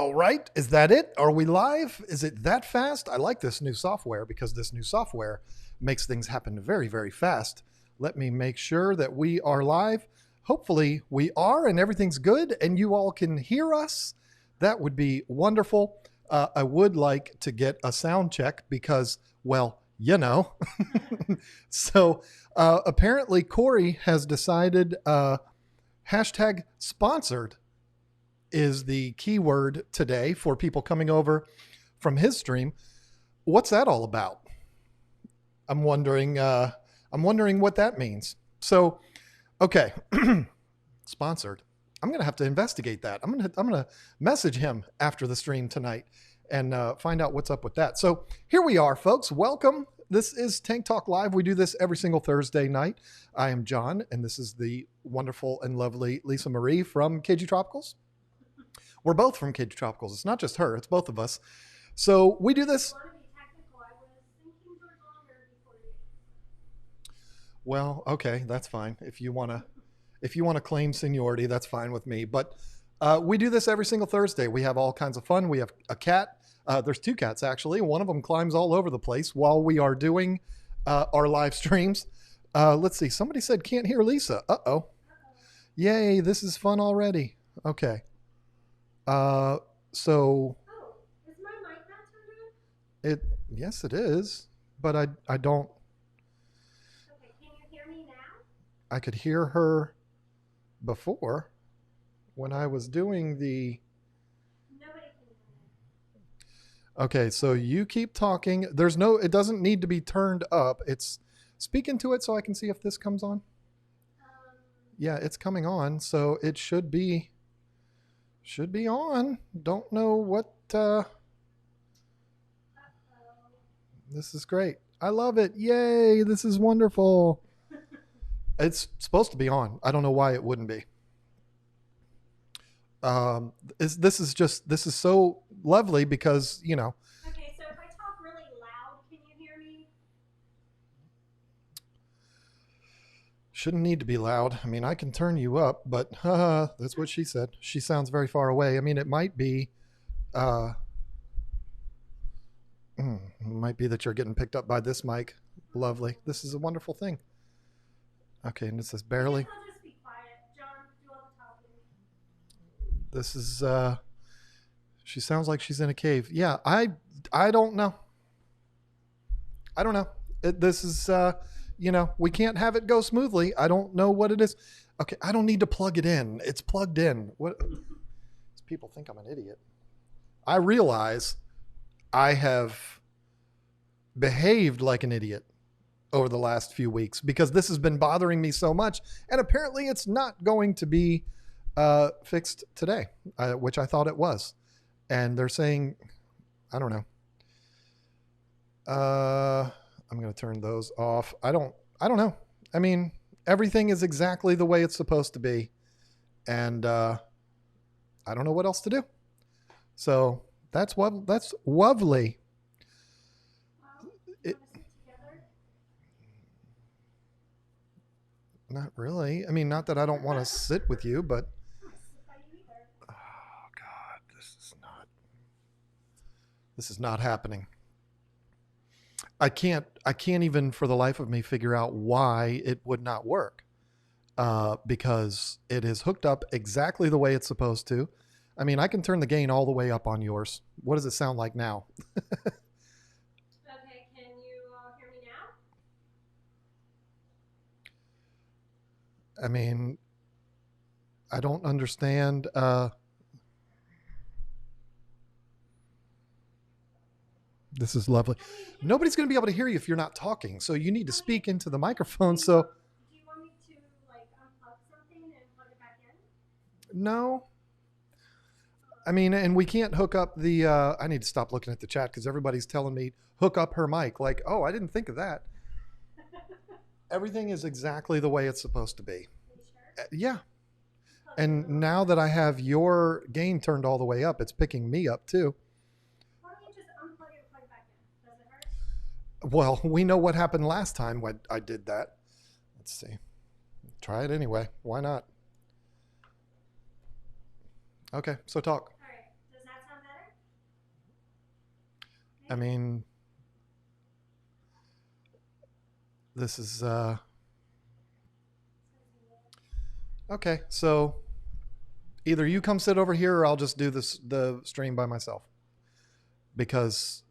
All right, is that it? Are we live? Is it that fast? I like this new software because this new software makes things happen very, very fast. Let me make sure that we are live. Hopefully, we are and everything's good and you all can hear us. That would be wonderful. I would like to get a sound check because, well, you know. So apparently, Corey has decided hashtag sponsored is the keyword today for people coming over from his stream. What's that all about? I'm wondering what that means. So, okay, sponsored. I'm going to have to investigate that. I'm going to message him after the stream tonight and find out what's up with that. So here we are, folks. Welcome. This is Tank Talk Live. We do this every single Thursday night. I am John, and this is the wonderful and lovely Lisa Marie from KG Tropicals. We're both from KG Tropicals. It's not just her, it's both of us. So we do this. Well, okay, that's fine. If you want to claim seniority, that's fine with me. But we do this every single Thursday. We have all kinds of fun. We have a cat. There's two cats, actually. One of them climbs all over the place while we are doing our live streams. Let's see. Somebody said can't hear Lisa. Uh-oh. Yay, this is fun already. Okay. So. Oh, is my mic not turned on? Yes, it is. But I don't. Okay, can you hear me now? I could hear her before when I was doing the. Nobody can hear me. Okay, so you keep talking. It doesn't need to be turned up. It's speak into it so I can see if this comes on. Yeah, it's coming on, so it should be on. Don't know what. This is great. I love it. Yay, this is wonderful. It's supposed to be on. I don't know why it wouldn't be. This is so lovely because, you know. Okay, so if I talk really loud, can you hear me? Shouldn't need to be loud. I mean, I can turn you up, but that's what she said. She sounds very far away. I mean, it might be that you're getting picked up by this mic. Lovely. This is a wonderful thing. Okay, and it says barely. I'll just be quiet. John, do all the talking. This is she sounds like she's in a cave. Yeah, I don't know. I don't know. This is we can't have it go smoothly. I don't know what it is. Okay, I don't need to plug it in. It's plugged in. What people think I'm an idiot. I realize I have behaved like an idiot over the last few weeks because this has been bothering me so much, and apparently it's not going to be fixed today, which I thought it was. And they're saying, I don't know. I'm going to turn those off. I don't know. I mean, everything is exactly the way it's supposed to be, and I don't know what else to do. So that's lovely. Well, you want to sit together? Not really. I mean, not that I don't want to sit with you, but. I don't sit by you either. Oh God, this is not happening. I can't even for the life of me figure out why it would not work. Because it is hooked up exactly the way it's supposed to. I mean, I can turn the gain all the way up on yours. What does it sound like now? Okay, can you hear me now? I mean, I don't understand. This is lovely. Nobody's going to be able to hear you if you're not talking. So you need to speak into the microphone. So. Do you want me to unplug something and plug it back in? No. I mean, and we can't hook up the. I need to stop looking at the chat because everybody's telling me hook up her mic. Like, oh, I didn't think of that. Everything is exactly the way it's supposed to be. Are you sure? Yeah. And now that I have your gain turned all the way up, it's picking me up too. Why don't you just unplug it and plug it back in? Does it hurt? Well, we know what happened last time when I did that. Let's see. Try it anyway. Why not? Okay, so talk. All right. Does that sound I mean, this is okay. So either you come sit over here or I'll just do the stream by myself, because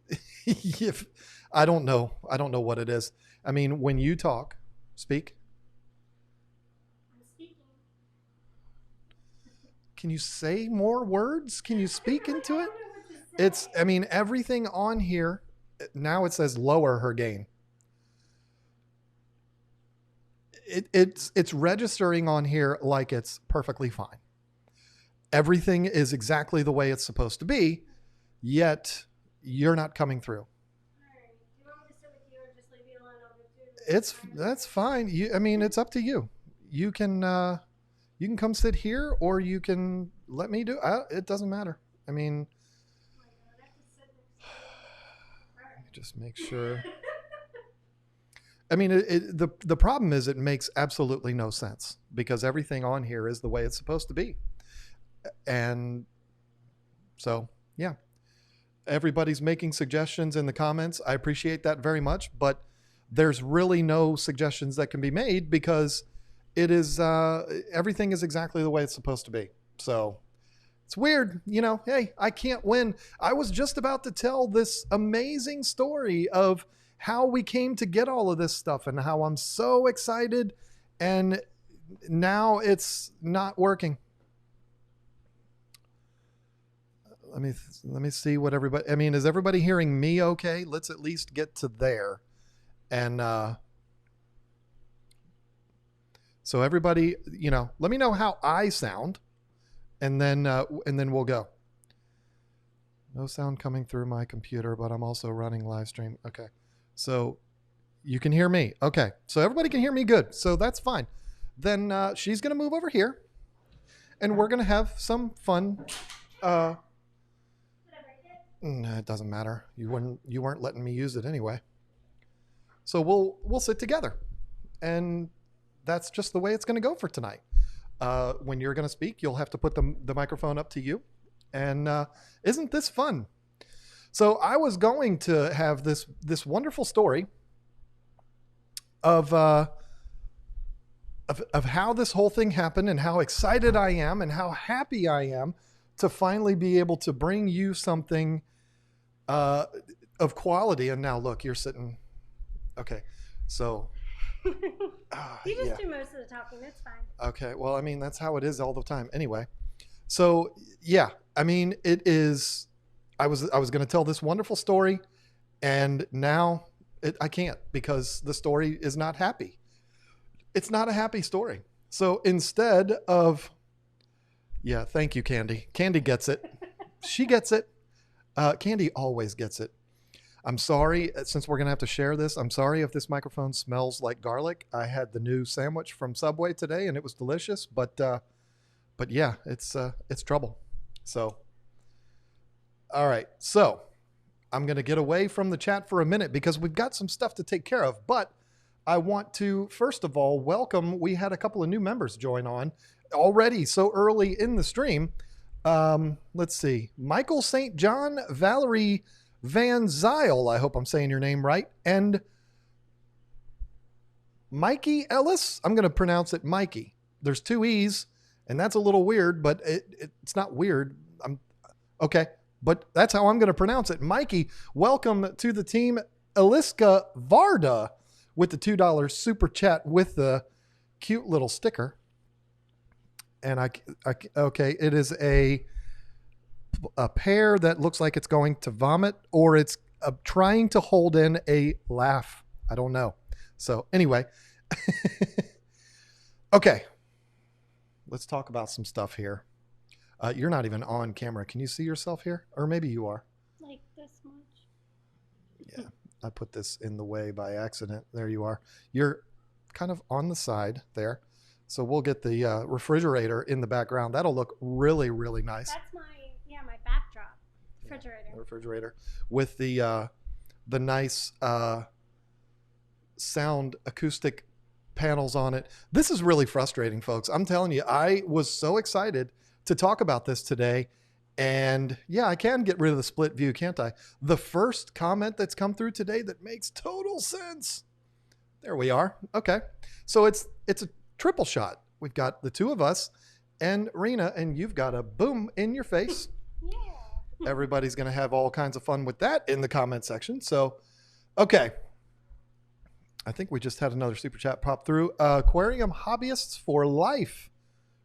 if I don't know what it is. I mean, when you speak. I'm speaking. Can you say more words? Can you speak into it? I don't know what to say. I mean, everything on here now it says lower her gain. It's registering on here like it's perfectly fine. Everything is exactly the way it's supposed to be, yet you're not coming through. All right. Do you want me to sit with you or just leave you alone? I'll go do That's fine. I mean, it's up to you. You can come sit here, or you can let me do. It doesn't matter. I mean, Oh my God, I have to sit next to you. All right. just make sure. I mean, the problem is it makes absolutely no sense, because everything on here is the way it's supposed to be. And so, yeah, everybody's making suggestions in the comments. I appreciate that very much, but there's really no suggestions that can be made, because it is everything is exactly the way it's supposed to be. So it's weird, hey, I can't win. I was just about to tell this amazing story of how we came to get all of this stuff and how I'm so excited, and now it's not working. Let me see what everybody, I mean, is everybody hearing me okay? Let's at least get to there. And so everybody, let me know how I sound, and then we'll go. No sound coming through my computer, but I'm also running live stream. Okay. So you can hear me. Okay. So everybody can hear me good. So that's fine. Then she's going to move over here, and we're going to have some fun. Did I break it? It doesn't matter. You weren't letting me use it anyway. So we'll sit together, and that's just the way it's going to go for tonight. When you're going to speak, you'll have to put the microphone up to you. And isn't this fun? So I was going to have this wonderful story of how this whole thing happened, and how excited I am, and how happy I am to finally be able to bring you something of quality. And now look, you're sitting. Okay, so You just do most of the talking. That's fine. okay, well, I mean, that's how it is all the time anyway. So yeah, I mean, it is. I was going to tell this wonderful story, and now I can't, because the story is not happy. It's not a happy story. So instead of, yeah, thank you, Candy. Candy gets it. She gets it. Candy always gets it. I'm sorry, since we're going to have to share this, I'm sorry if this microphone smells like garlic. I had the new sandwich from Subway today, and it was delicious, but yeah, it's trouble. So, all right. So I'm going to get away from the chat for a minute, because we've got some stuff to take care of, but I want to, first of all, welcome. We had a couple of new members join on already so early in the stream. Let's see. Michael St. John, Valerie Van Zyl, I hope I'm saying your name right, and Mikey Ellis. I'm going to pronounce it Mikey. There's two E's, and that's a little weird, but it's not weird. Okay, but that's how I'm going to pronounce it. Mikey, welcome to the team. Eliska Varda with the $2 super chat with the cute little sticker. And okay, it is a pear that looks like it's going to vomit, or it's trying to hold in a laugh. I don't know. So anyway, okay, let's talk about some stuff here. You're not even on camera. Can you see yourself here? Or maybe you are. Like this much. Yeah, I put this in the way by accident. There you are. You're kind of on the side there. So we'll get the refrigerator in the background. That'll look really, really nice. That's my backdrop. Refrigerator. Yeah, refrigerator with the nice sound acoustic panels on it. This is really frustrating, folks. I'm telling you, I was so excited to talk about this today, And yeah, I can get rid of the split view, can't I? The first comment that's come through today that makes total sense. There we are. Okay. So it's a triple shot. We've got the two of us and Rena, and you've got a boom in your face. Yeah. Everybody's going to have all kinds of fun with that in the comment section. So, okay. I think we just had another super chat pop through. Aquarium Hobbyists for Life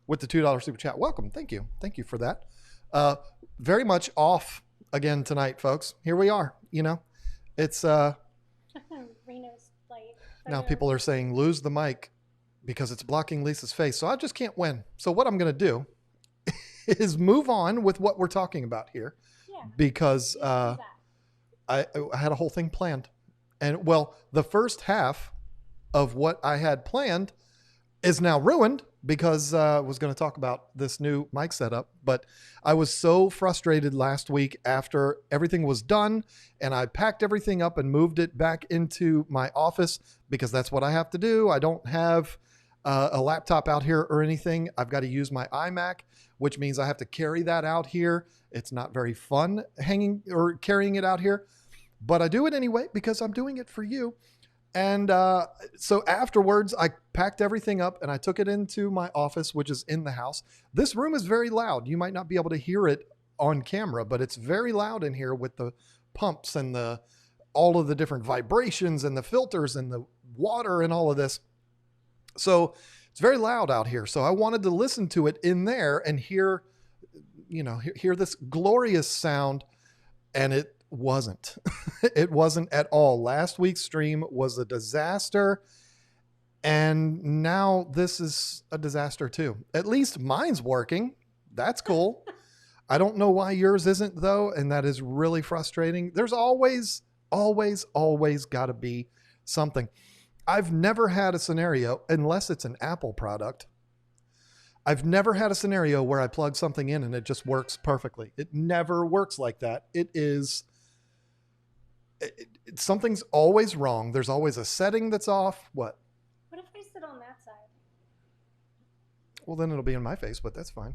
with the $2 super chat. Welcome. Thank you. Thank you for that. Very much off again tonight, folks. Here we are. You know, it's Reno's like. now people are saying lose the mic because it's blocking Lisa's face. So I just can't win. So what I'm going to do is move on with what we're talking about here, because I had a whole thing planned. And well, the first half of what I had planned is now ruined because I was going to talk about this new mic setup. But I was so frustrated last week after everything was done and I packed everything up and moved it back into my office because that's what I have to do. I don't have a laptop out here or anything. I've got to use my iMac, which means I have to carry that out here. It's not very fun hanging or carrying it out here, but I do it anyway because I'm doing it for you. And so afterwards, I packed everything up and I took it into my office, which is in the house. This room is very loud. You might not be able to hear it on camera, but it's very loud in here with the pumps and all of the different vibrations and the filters and the water and all of this. So it's very loud out here. So I wanted to listen to it in there and hear this glorious sound, and it wasn't. It wasn't at all. Last week's stream was a disaster, and now this is a disaster too. At least mine's working. That's cool. I don't know why yours isn't though, and that is really frustrating. There's always got to be something. I've never had a scenario, unless it's an Apple product, I've never had a scenario where I plug something in and it just works perfectly. It never works like that. Something's always wrong. There's always a setting that's off. What if I sit on that side? Well, then it'll be in my face, but that's fine.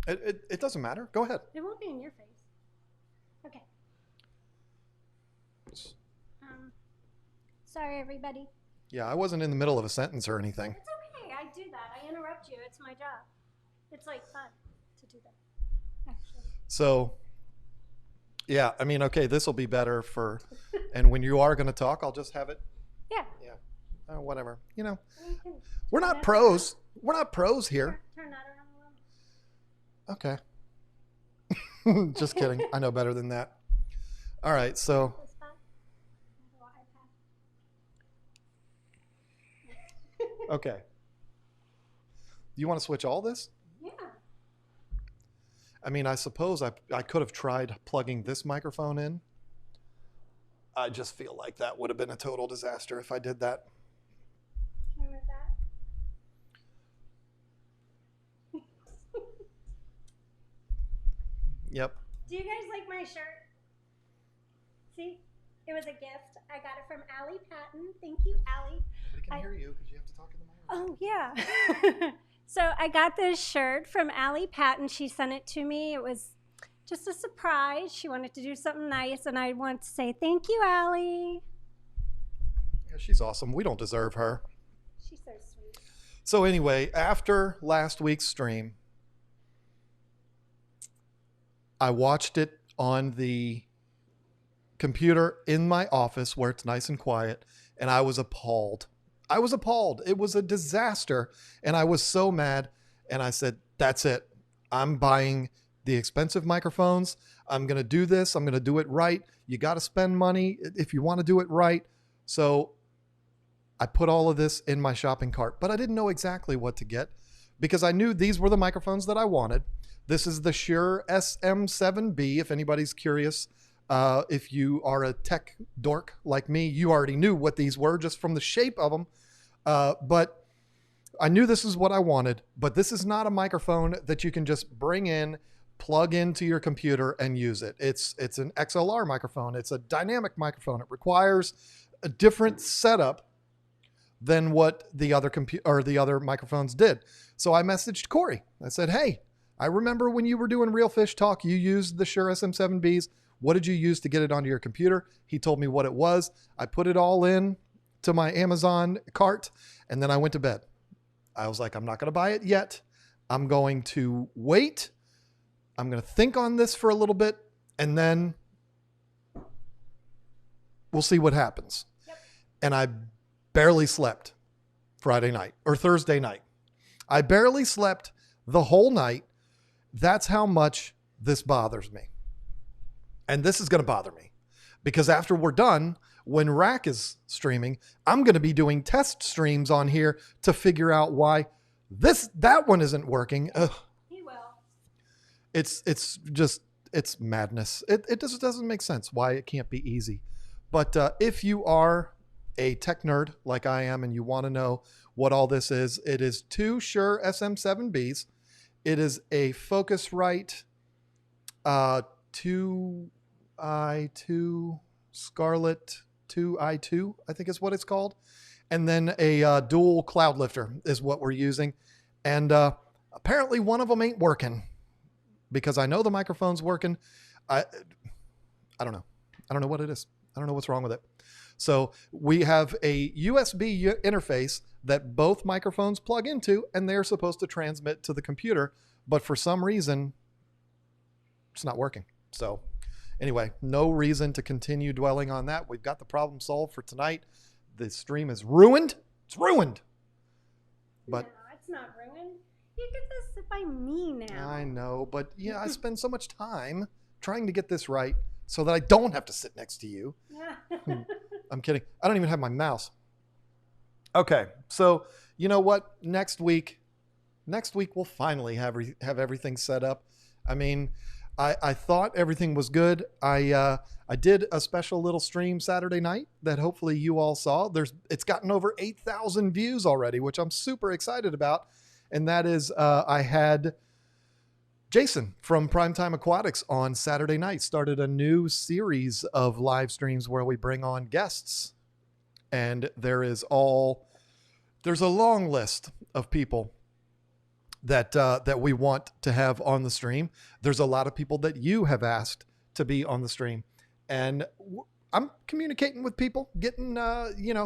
It doesn't matter. Go ahead. It won't be in your face. Okay. Sorry, everybody. Yeah, I wasn't in the middle of a sentence or anything. It's okay. I do that. I interrupt you. It's my job. It's like fun to do that, actually. So, yeah, I mean, okay, this will be better and when you are going to talk, I'll just have it. Yeah. Yeah. Whatever. You know, we're not pros. Around. We're not pros here. Turn that around a Okay. little. Just kidding. I know better than that. All right. So. Okay. Do you want to switch all this? Yeah. I mean, I suppose I could have tried plugging this microphone in. I just feel like that would have been a total disaster if I did that. Can you move that? Yep. Do you guys like my shirt? See? It was a gift. I got it from Allie Patton. Thank you, Allie. Nobody can hear you because you have to talk in the microphone. Oh, yeah. So I got this shirt from Allie Patton. She sent it to me. It was just a surprise. She wanted to do something nice, and I want to say thank you, Allie. Yeah, she's awesome. We don't deserve her. She's so sweet. So anyway, after last week's stream, I watched it on the computer in my office where it's nice and quiet, and I was appalled. It was a disaster, and I was so mad, and I said, that's it. I'm buying the expensive microphones. I'm going to do this. I'm going to do it right. You got to spend money if you want to do it right. So I put all of this in my shopping cart, but I didn't know exactly what to get because I knew these were the microphones that I wanted. This is the Shure SM7B, if anybody's curious. If you are a tech dork like me, you already knew what these were just from the shape of them. But I knew this is what I wanted, but this is not a microphone that you can just bring in, plug into your computer and use it. It's an XLR microphone. It's a dynamic microphone. It requires a different setup than what the other microphones did. So I messaged Corey. I said, hey, I remember when you were doing Real Fish Talk, you used the Shure SM7Bs. What did you use to get it onto your computer? He told me what it was. I put it all in to my Amazon cart, and then I went to bed. I was like, I'm not going to buy it yet. I'm going to wait. I'm going to think on this for a little bit, and then we'll see what happens. Yep. And I barely slept Friday night or Thursday night. I barely slept the whole night. That's how much this bothers me. And this is going to bother me because after we're done, when Rack is streaming, I'm going to be doing test streams on here to figure out why that one isn't working. Ugh. He will. It's madness. It just doesn't make sense why it can't be easy. But if you are a tech nerd like I am and you want to know what all this is, it is 2 Shure SM7Bs. It is a Focusrite 2i2 Scarlett 2i2, I think is what it's called. And then a dual cloud lifter is what we're using. And apparently one of them ain't working because I know the microphone's working. I don't know. I don't know what it is. I don't know what's wrong with it. So we have a USB interface that both microphones plug into, and they're supposed to transmit to the computer. But for some reason, it's not working. So anyway, no reason to continue dwelling on that. We've got the problem solved for tonight. The stream is ruined. It's ruined. But no, it's not ruined. You get to sit by me now. I know, but yeah, I spend so much time trying to get this right so that I don't have to sit next to you. I'm kidding. I don't even have my mouse. Okay, so you know what? Next week we'll finally have everything set up. I mean, I thought everything was good. I did a special little stream Saturday night that hopefully you all saw. It's gotten over 8,000 views already, which I'm super excited about. And that is, I had Jason from Primetime Aquatics on Saturday night, started a new series of live streams where we bring on guests. And there's a long list of people that we want to have on the stream. There's a lot of people that you have asked to be on the stream, and I'm communicating with people, getting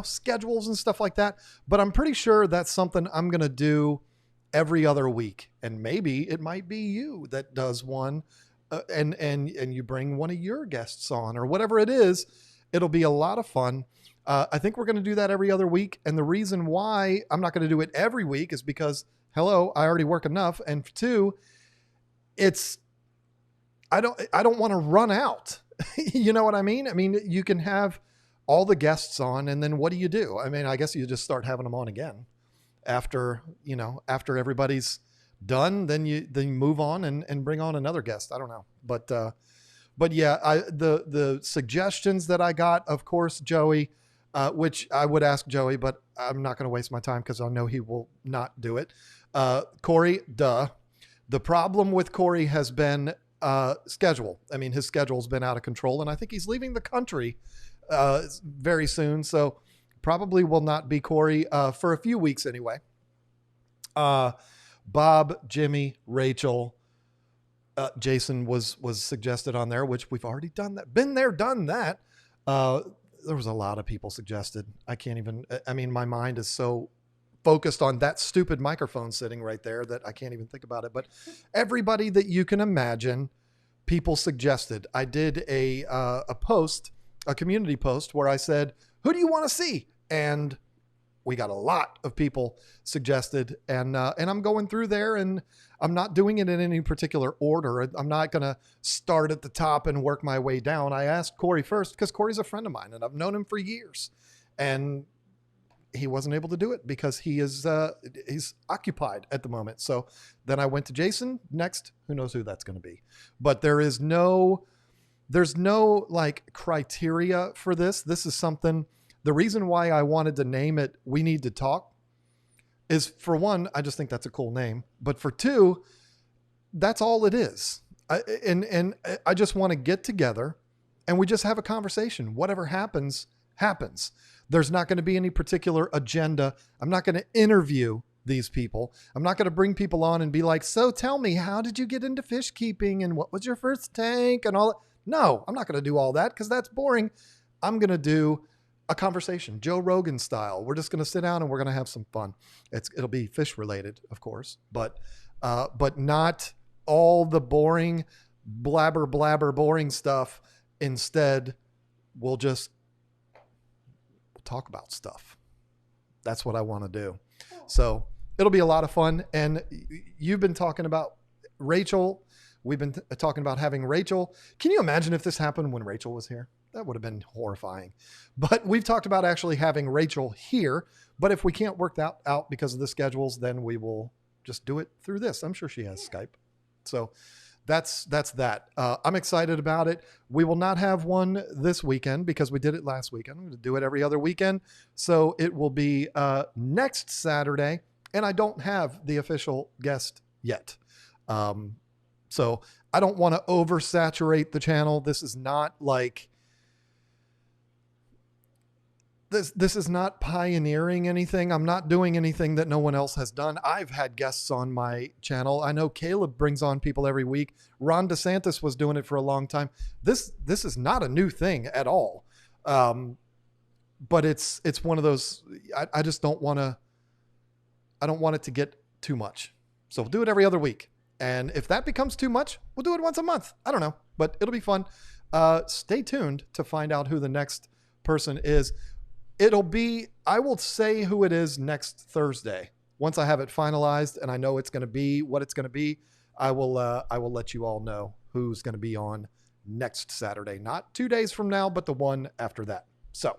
schedules and stuff like that. But I'm pretty sure that's something I'm going to do every other week, and maybe it might be you that does one, and you bring one of your guests on or whatever it is. It'll be a lot of fun. I think we're going to do that every other week, and the reason why I'm not going to do it every week is because, hello, I already work enough, and 2, I don't want to run out. You know what I mean? I mean, you can have all the guests on, and then what do? I mean, I guess you just start having them on again after everybody's done. Then you move on and bring on another guest. I don't know, but yeah, the suggestions that I got, of course, Joey, which I would ask Joey, but I'm not going to waste my time because I know he will not do it. Corey, duh. The problem with Corey has been schedule. I mean, his schedule's been out of control, and I think he's leaving the country very soon. So probably will not be Corey for a few weeks anyway. Bob, Jimmy, Rachel, Jason was suggested on there, which we've already done that. Been there, done that. There was a lot of people suggested. My mind is so focused on that stupid microphone sitting right there that I can't even think about it. But everybody that you can imagine, people suggested. I did a community post where I said, who do you want to see? And we got a lot of people suggested, and I'm going through there, and I'm not doing it in any particular order. I'm not going to start at the top and work my way down. I asked Corey first because Corey's a friend of mine, and I've known him for years, and he wasn't able to do it because he's occupied at the moment. So then I went to Jason next. Who knows who that's going to be? But there's no like criteria for this. This is something. The reason why I wanted to name it We Need to Talk is, for one, I just think that's a cool name. But for 2, that's all it is. And I just want to get together and we just have a conversation. Whatever happens, happens. There's not going to be any particular agenda. I'm not going to interview these people. I'm not going to bring people on and be like, so tell me, how did you get into fish keeping and what was your first tank and all that? No, I'm not going to do all that because that's boring. I'm going to do a conversation, Joe Rogan style. We're just going to sit down and we're going to have some fun. It'll be fish related, of course, but not all the boring blabber boring stuff. Instead, we'll talk about stuff. That's what I want to do. So it'll be a lot of fun. And you've been talking about Rachel. We've been talking about having Rachel. Can you imagine if this happened when Rachel was here? That would have been horrifying. But we've talked about actually having Rachel here. But if we can't work that out because of the schedules, then we will just do it through this. I'm sure she has Skype. So that's that. I'm excited about it. We will not have one this weekend because we did it last weekend. I'm going to do it every other weekend. So it will be next Saturday. And I don't have the official guest yet. So I don't want to oversaturate the channel. This is not like... This is not pioneering anything. I'm not doing anything that no one else has done. I've had guests on my channel. I know Caleb brings on people every week. Ron DeSantis was doing it for a long time. This is not a new thing at all. But it's one of those, I just don't want to, I don't want it to get too much. So we'll do it every other week. And if that becomes too much, we'll do it once a month. I don't know, but it'll be fun. Stay tuned to find out who the next person is. It'll be, I will say who it is next Thursday. Once I have it finalized and I know it's going to be what it's going to be, I will let you all know who's going to be on next Saturday. Not 2 days from now, but the one after that. So,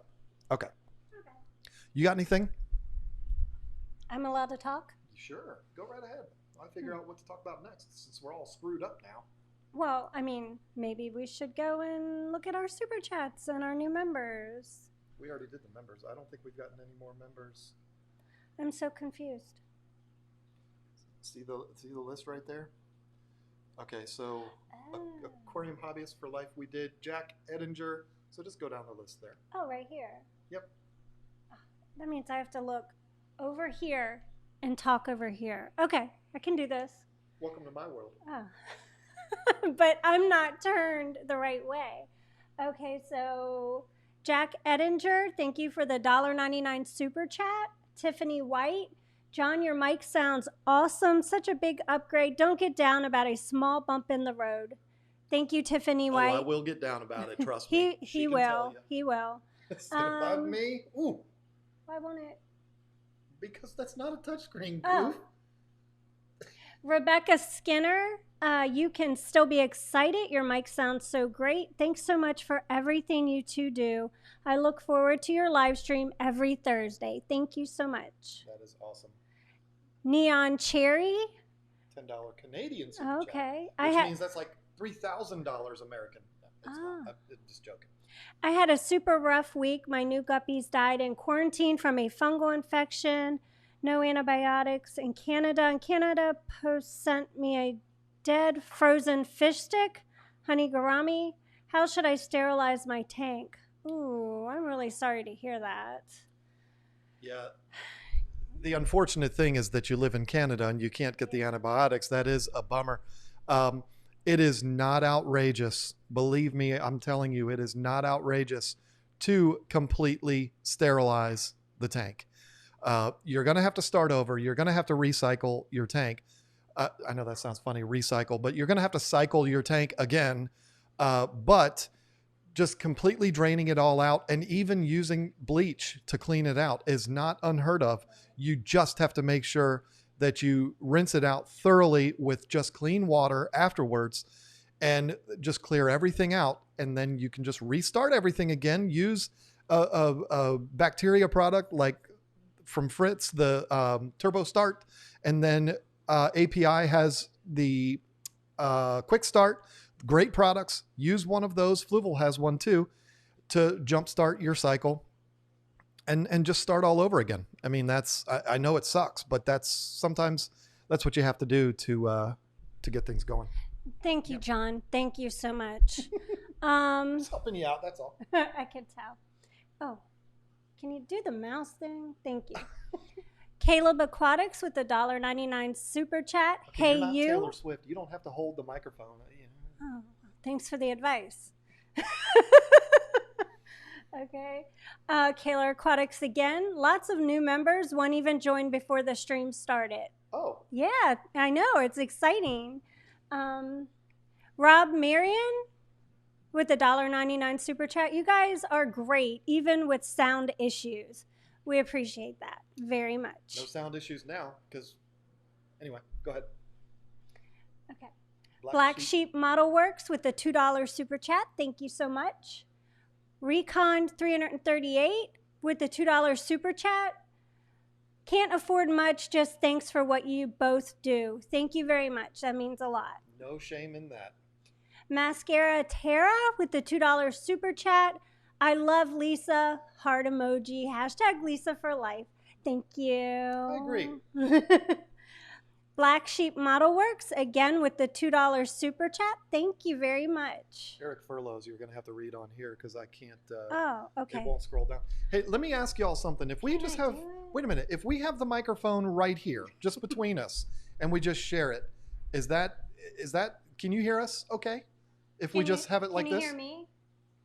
okay. You got anything? I'm allowed to talk? Sure. Go right ahead. I'll figure out what to talk about next since we're all screwed up now. Well, I mean, maybe we should go and look at our super chats and our new members. We already did the members. I don't think we've gotten any more members. I'm so confused. See the list right there? Okay, so Aquarium Hobbyist for Life, we did Jack Edinger. So just go down the list there. Oh, right here. Yep. That means I have to look over here and talk over here. Okay, I can do this. Welcome to my world. Oh. But I'm not turned the right way. Okay, so Jack Edinger, thank you for the $1.99 super chat. Tiffany White, John, your mic sounds awesome. Such a big upgrade. Don't get down about a small bump in the road. Thank you, Tiffany White. Oh, I will get down about it. Trust me. He will. He will. It's gonna bug me. Ooh. Why won't it? Because that's not a touchscreen, goof. Oh. Rebecca Skinner, you can still be excited. Your mic sounds so great. Thanks so much for everything you two do. I look forward to your live stream every Thursday. Thank you so much. That is awesome. Neon Cherry. $10 Canadian super okay. chat, which means that's like $3,000 American. No, it's not. I'm just joking. I had a super rough week. My new guppies died in quarantine from a fungal infection. No antibiotics in Canada. And Canada Post sent me a dead frozen fish stick. Honey gourami. How should I sterilize my tank? Ooh, I'm really sorry to hear that. Yeah. The unfortunate thing is that you live in Canada and you can't get the antibiotics. That is a bummer. It is not outrageous. Believe me, I'm telling you, it is not outrageous to completely sterilize the tank. You're going to have to start over. You're going to have to recycle your tank. I know that sounds funny, recycle, but you're going to have to cycle your tank again. But just completely draining it all out and even using bleach to clean it out is not unheard of. You just have to make sure that you rinse it out thoroughly with just clean water afterwards and just clear everything out. And then you can just restart everything again. Use a bacteria product like from Fritz, the Turbo Start. And then API has the Quick Start. Great products. Use one of those. Fluval has one too to jumpstart your cycle and just start all over again. I mean, I know it sucks, but sometimes that's what you have to do to get things going. Thank you, John. Thank you so much. Just helping you out. That's all. I can tell. Oh, can you do the mouse thing? Thank you. Caleb Aquatics with the $1.99 super chat. Okay, Hey, you're not you. Taylor Swift. You don't have to hold the microphone. Oh, thanks for the advice. Okay. Kayla Aquatics again. Lots of new members. One even joined before the stream started. Oh. Yeah, I know. It's exciting. Rob Marion with the $1.99 super chat. You guys are great, even with sound issues. We appreciate that very much. No sound issues now, because anyway, go ahead. Okay. Black Sheep Model Works with the $2 super chat. Thank you so much. Recon 338 with the $2 super chat. Can't afford much, just thanks for what you both do. Thank you very much. That means a lot. No shame in that. Mascara Tara with the $2 super chat. I love Lisa. Heart emoji. Hashtag Lisa for life. Thank you. I agree. Black Sheep Model Works, again with the $2 super chat. Thank you very much. Eric Furloughs, you're going to have to read on here because I can't. Oh, okay. It won't scroll down. Hey, let me ask y'all something. If we just have, wait a minute, if we have the microphone right here, just between us, and we just share it, is that, can you hear us okay? If we just have it like this? Can you hear me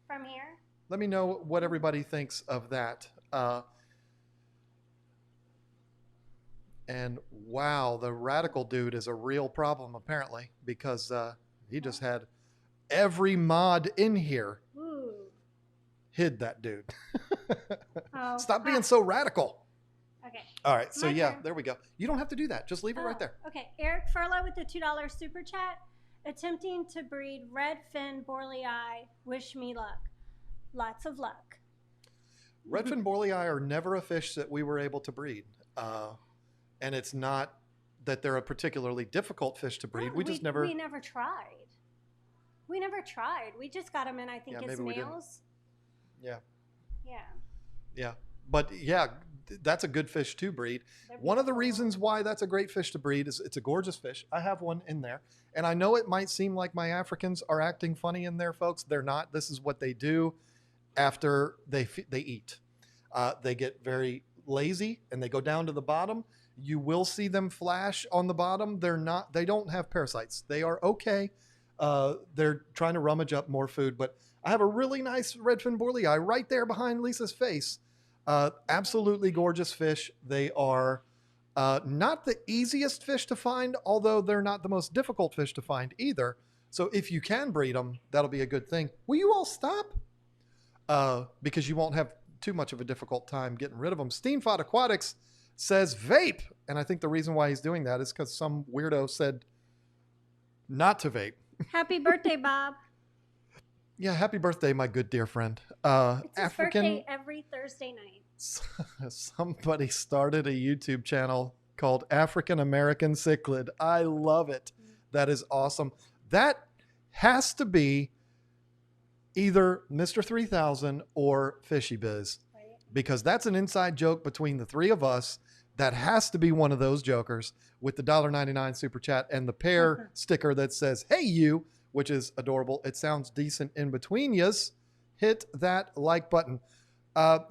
from here? Let me know what everybody thinks of that. And wow, the radical dude is a real problem apparently, because he just had every mod in here. Ooh. Hid that dude. Oh, Stop being so radical. Okay. All right, so My yeah, turn. there we go. You don't have to do that. Just leave it right there. Okay, Eric Furlow with the $2 super chat. Attempting to breed red fin borlei. Wish me luck. Lots of luck. Redfin borlei are never a fish that we were able to breed. And it's not that they're a particularly difficult fish to breed. No, we never tried. We never tried. We just got them in, I think, as males. Yeah. Yeah. Yeah. But yeah, that's a good fish to breed. One of the reasons why that's a great fish to breed is it's a gorgeous fish. I have one in there. And I know it might seem like my Africans are acting funny in there, folks. They're not. This is what they do after they eat. They get very lazy and they go down to the bottom. You will see them flash on the bottom. They don't have parasites. They are okay. They're trying to rummage up more food, but I have a really nice redfin borlei right there behind Lisa's face. Absolutely gorgeous fish. They are not the easiest fish to find, although they're not the most difficult fish to find either. So if you can breed them, that'll be a good thing. Will you all stop? Because you won't have too much of a difficult time getting rid of them. Steamfod Aquatics says vape. And I think the reason why he's doing that is because some weirdo said not to vape. Happy birthday, Bob. Yeah, happy birthday, my good dear friend. It's his birthday every Thursday night. Somebody started a YouTube channel called African American Cichlid. I love it. That is awesome. That has to be either Mr. 3000 or Fishy Biz, because that's an inside joke between the three of us. That has to be one of those jokers with the $1.99 super chat and the pair sticker that says, hey, you, which is adorable. It sounds decent in between yous. Hit that like button.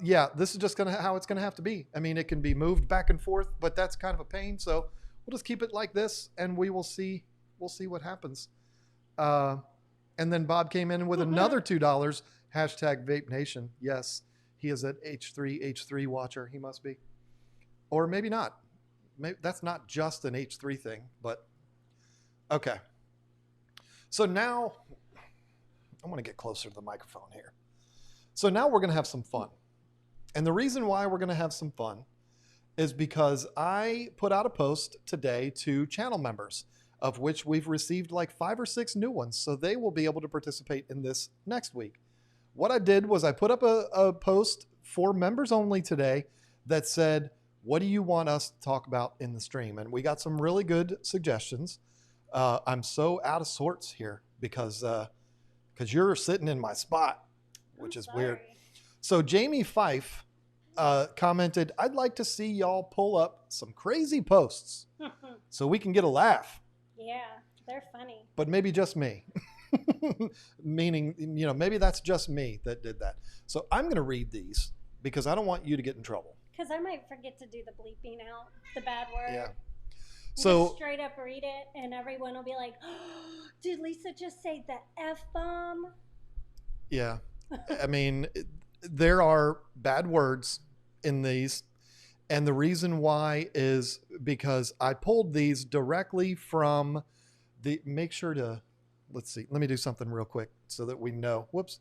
Yeah, this is just how it's going to have to be. I mean, it can be moved back and forth, but that's kind of a pain. So we'll just keep it like this and we will see. We'll see what happens. And then Bob came in with another $2. Hashtag Vape Nation. Yes, he is an H3 watcher. He must be. Or maybe not. Maybe that's not just an H3 thing, but okay. So now I want to get closer to the microphone here. So now we're going to have some fun. And the reason why we're going to have some fun is because I put out a post today to channel members, of which we've received like 5 or 6 new ones. So they will be able to participate in this next week. What I did was I put up a post for members only today that said, what do you want us to talk about in the stream? And we got some really good suggestions. I'm so out of sorts here because you're sitting in my spot, which is weird. So Jamie Fife commented, I'd like to see y'all pull up some crazy posts so we can get a laugh. Yeah, they're funny. But maybe just me. Meaning, maybe that's just me that did that. So I'm going to read these because I don't want you to get in trouble. Because I might forget to do the bleeping out the bad word. Yeah. So So just straight up read it, and everyone will be like, oh, "Did Lisa just say the F-bomb?" yeah, I mean, there are bad words in these, and the reason why is because I pulled these directly from the. Make sure to, let's see. Let me do something real quick so that we know. Whoops,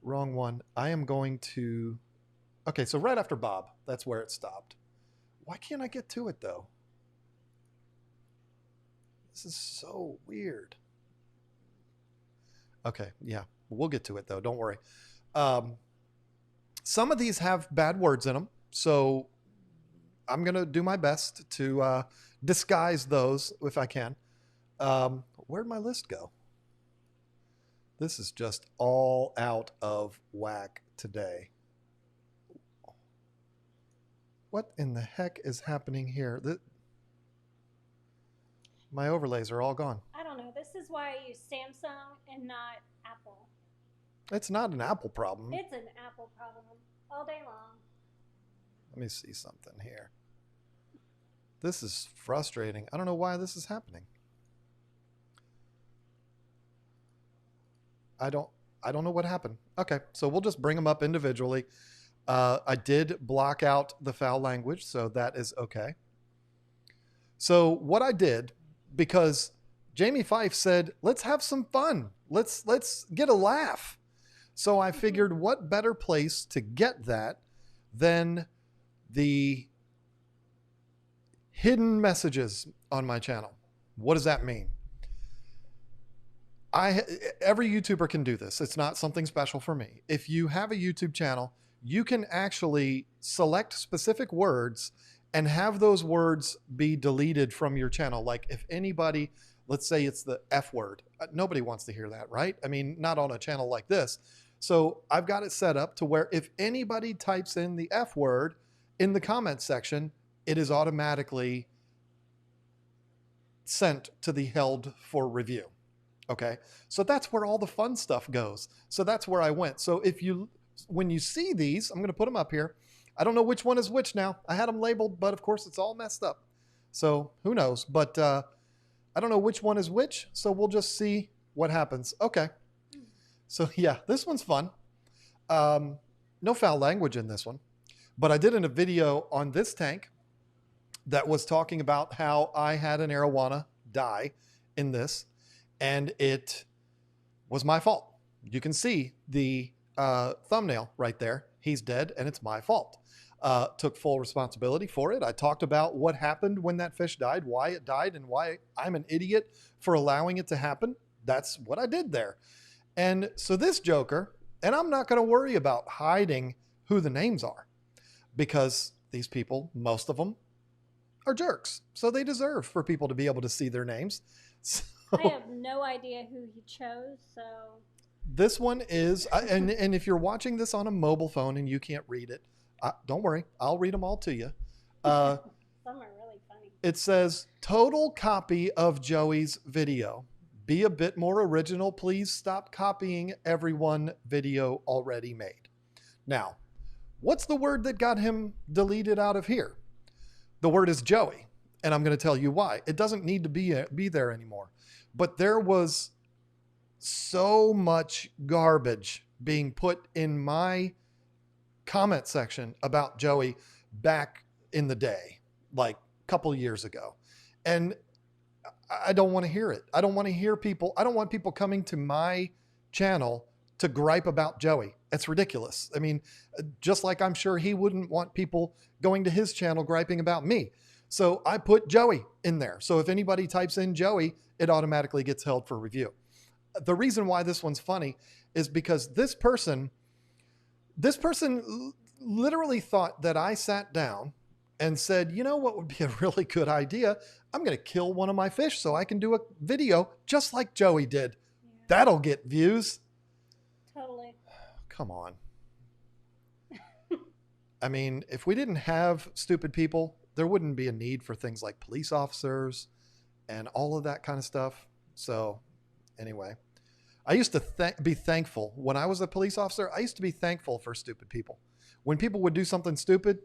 wrong one. I am going to. Okay, so right after Bob, that's where it stopped. Why can't I get to it though? This is so weird. Okay, yeah, we'll get to it though. Don't worry. Some of these have bad words in them, so I'm gonna do my best to disguise those if I can. Where'd my list go? This is just all out of whack today. What in the heck is happening here? My overlays are all gone. I don't know. This is why I use Samsung and not Apple. It's not an Apple problem. It's an Apple problem all day long. Let me see something here. This is frustrating. I don't know why this is happening. I don't know what happened. Okay, so we'll just bring them up individually. I did block out the foul language, so that is okay. So what I did, because Jamie Fife said, let's have some fun. Let's get a laugh. So I figured what better place to get that than the hidden messages on my channel. What does that mean? Every YouTuber can do this. It's not something special for me. If you have a YouTube channel, you can actually select specific words and have those words be deleted from your channel. Like if anybody, let's say it's the F word. Nobody wants to hear that, right? I mean, not on a channel like this. So I've got it set up to where if anybody types in the F word in the comment section, it is automatically sent to the held for review. Okay. So that's where all the fun stuff goes. So that's where I went. So when you see these, I'm going to put them up here. I don't know which one is which now. I had them labeled, but of course it's all messed up. So who knows? But I don't know which one is which. So we'll just see what happens. Okay. So yeah, this one's fun. No foul language in this one. But I did in a video on this tank that was talking about how I had an arowana die in this. And it was my fault. You can see the thumbnail right there. He's dead and it's my fault. Took full responsibility for it. I talked about what happened when that fish died, why it died, and why I'm an idiot for allowing it to happen. That's what I did there. And so this joker, and I'm not going to worry about hiding who the names are because these people, most of them, are jerks. So they deserve for people to be able to see their names. So, I have no idea who he chose, so... This one is, and if you're watching this on a mobile phone and you can't read it, don't worry, I'll read them all to you. Some are really funny. It says, total copy of Joey's video. Be a bit more original. Please stop copying everyone video already made. Now, what's the word that got him deleted out of here? The word is Joey, and I'm going to tell you why. It doesn't need to be there anymore. But there was so much garbage being put in my comment section about Joey back in the day, like a couple years ago. And I don't want to hear it. I don't want to hear people. I don't want people coming to my channel to gripe about Joey. It's ridiculous. I mean, just like I'm sure he wouldn't want people going to his channel griping about me. So I put Joey in there. So if anybody types in Joey, it automatically gets held for review. The reason why this one's funny is because this person literally thought that I sat down and said, you know what would be a really good idea? I'm going to kill one of my fish so I can do a video just like Joey did. Yeah. That'll get views. Totally. Come on. I mean, if we didn't have stupid people, there wouldn't be a need for things like police officers and all of that kind of stuff. So anyway, I used to be thankful when I was a police officer. I used to be thankful for stupid people. When people would do something stupid,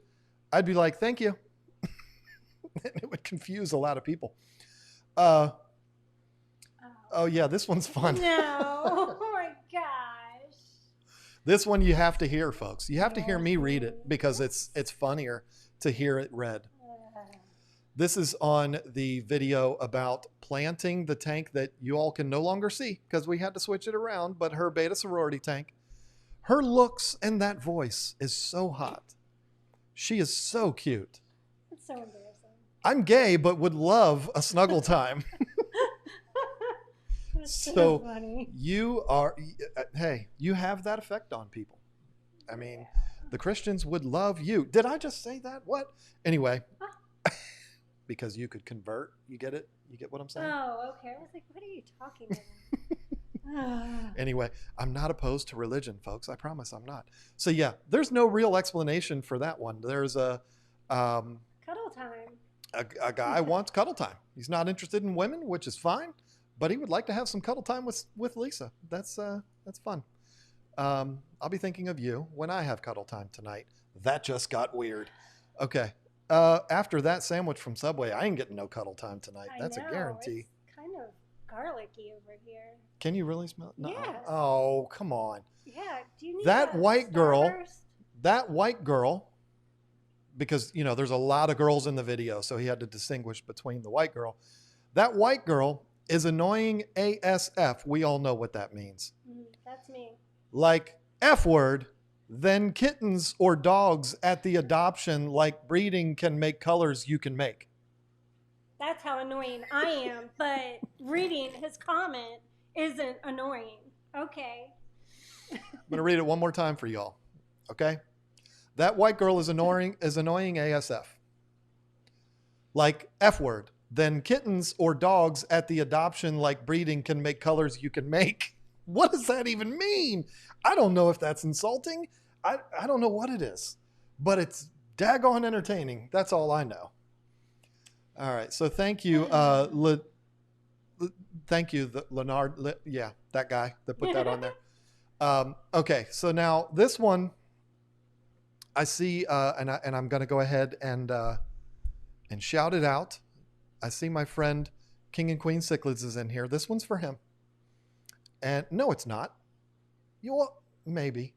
I'd be like, thank you. And it would confuse a lot of people. Oh yeah, this one's fun. No. Oh my gosh. This one you have to hear, folks. You have to hear me read it because it's funnier to hear it read. This is on the video about planting the tank that you all can no longer see because we had to switch it around, but her beta sorority tank. Her looks and that voice is so hot. She is so cute. It's so embarrassing. I'm gay, but would love a snuggle time. That's so funny. You are, hey, you have that effect on people. I mean, the Christians would love you. Did I just say that? What? Anyway, because you could convert. You get it? You get what I'm saying? Oh, okay. I was like, what are you talking about? Anyway, I'm not opposed to religion, folks. I promise I'm not. So yeah, there's no real explanation for that one. There's Cuddle time. a guy wants cuddle time. He's not interested in women, which is fine, but he would like to have some cuddle time with Lisa. That's fun. I'll be thinking of you when I have cuddle time tonight. That just got weird. Okay. After that sandwich from Subway, I ain't getting no cuddle time tonight. That's a guarantee. It's kind of garlicky over here. Can you really smell it? No. Yes. Oh, come on. Yeah. Do you need That white girl, Starburst? that white girl, because, you know, there's a lot of girls in the video, so he had to distinguish between the white girl. That white girl is annoying ASF. We all know what that means. That's me. Like F word, then kittens or dogs at the adoption, like breeding can make colors you can make. That's how annoying I am, but reading his comment isn't annoying. Okay. I'm going to read it one more time for y'all. Okay? That white girl is annoying ASF. Like F word, then kittens or dogs at the adoption, like breeding can make colors you can make. What does that even mean? I don't know if that's insulting. I don't know what it is, but it's daggone entertaining. That's all I know. All right. So thank you. Thank you, Leonard. Yeah, that guy that put that on there. Okay. So now this one I see, and I'm going to go ahead and shout it out. I see my friend King and Queen Cichlids is in here. This one's for him. And no, it's not. Maybe.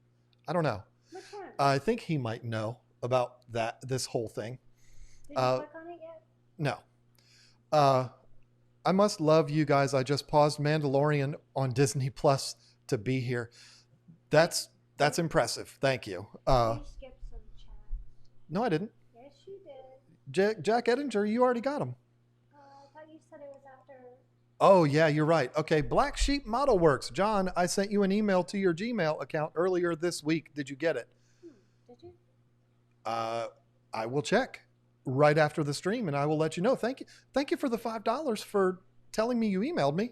I don't know. Which one? I think he might know about this whole thing. Did you click on it yet? No. I must love you guys. I just paused Mandalorian on Disney Plus to be here. That's impressive. Thank you. You skipped some chat. No, I didn't. Yes, you did. Jack Edinger, you already got him. I thought you said it was after. Oh, yeah, you're right. Okay, Black Sheep Model Works. John, I sent you an email to your Gmail account earlier this week. Did you get it? Did you? I will check right after the stream, and I will let you know. Thank you. Thank you for the $5 for telling me you emailed me.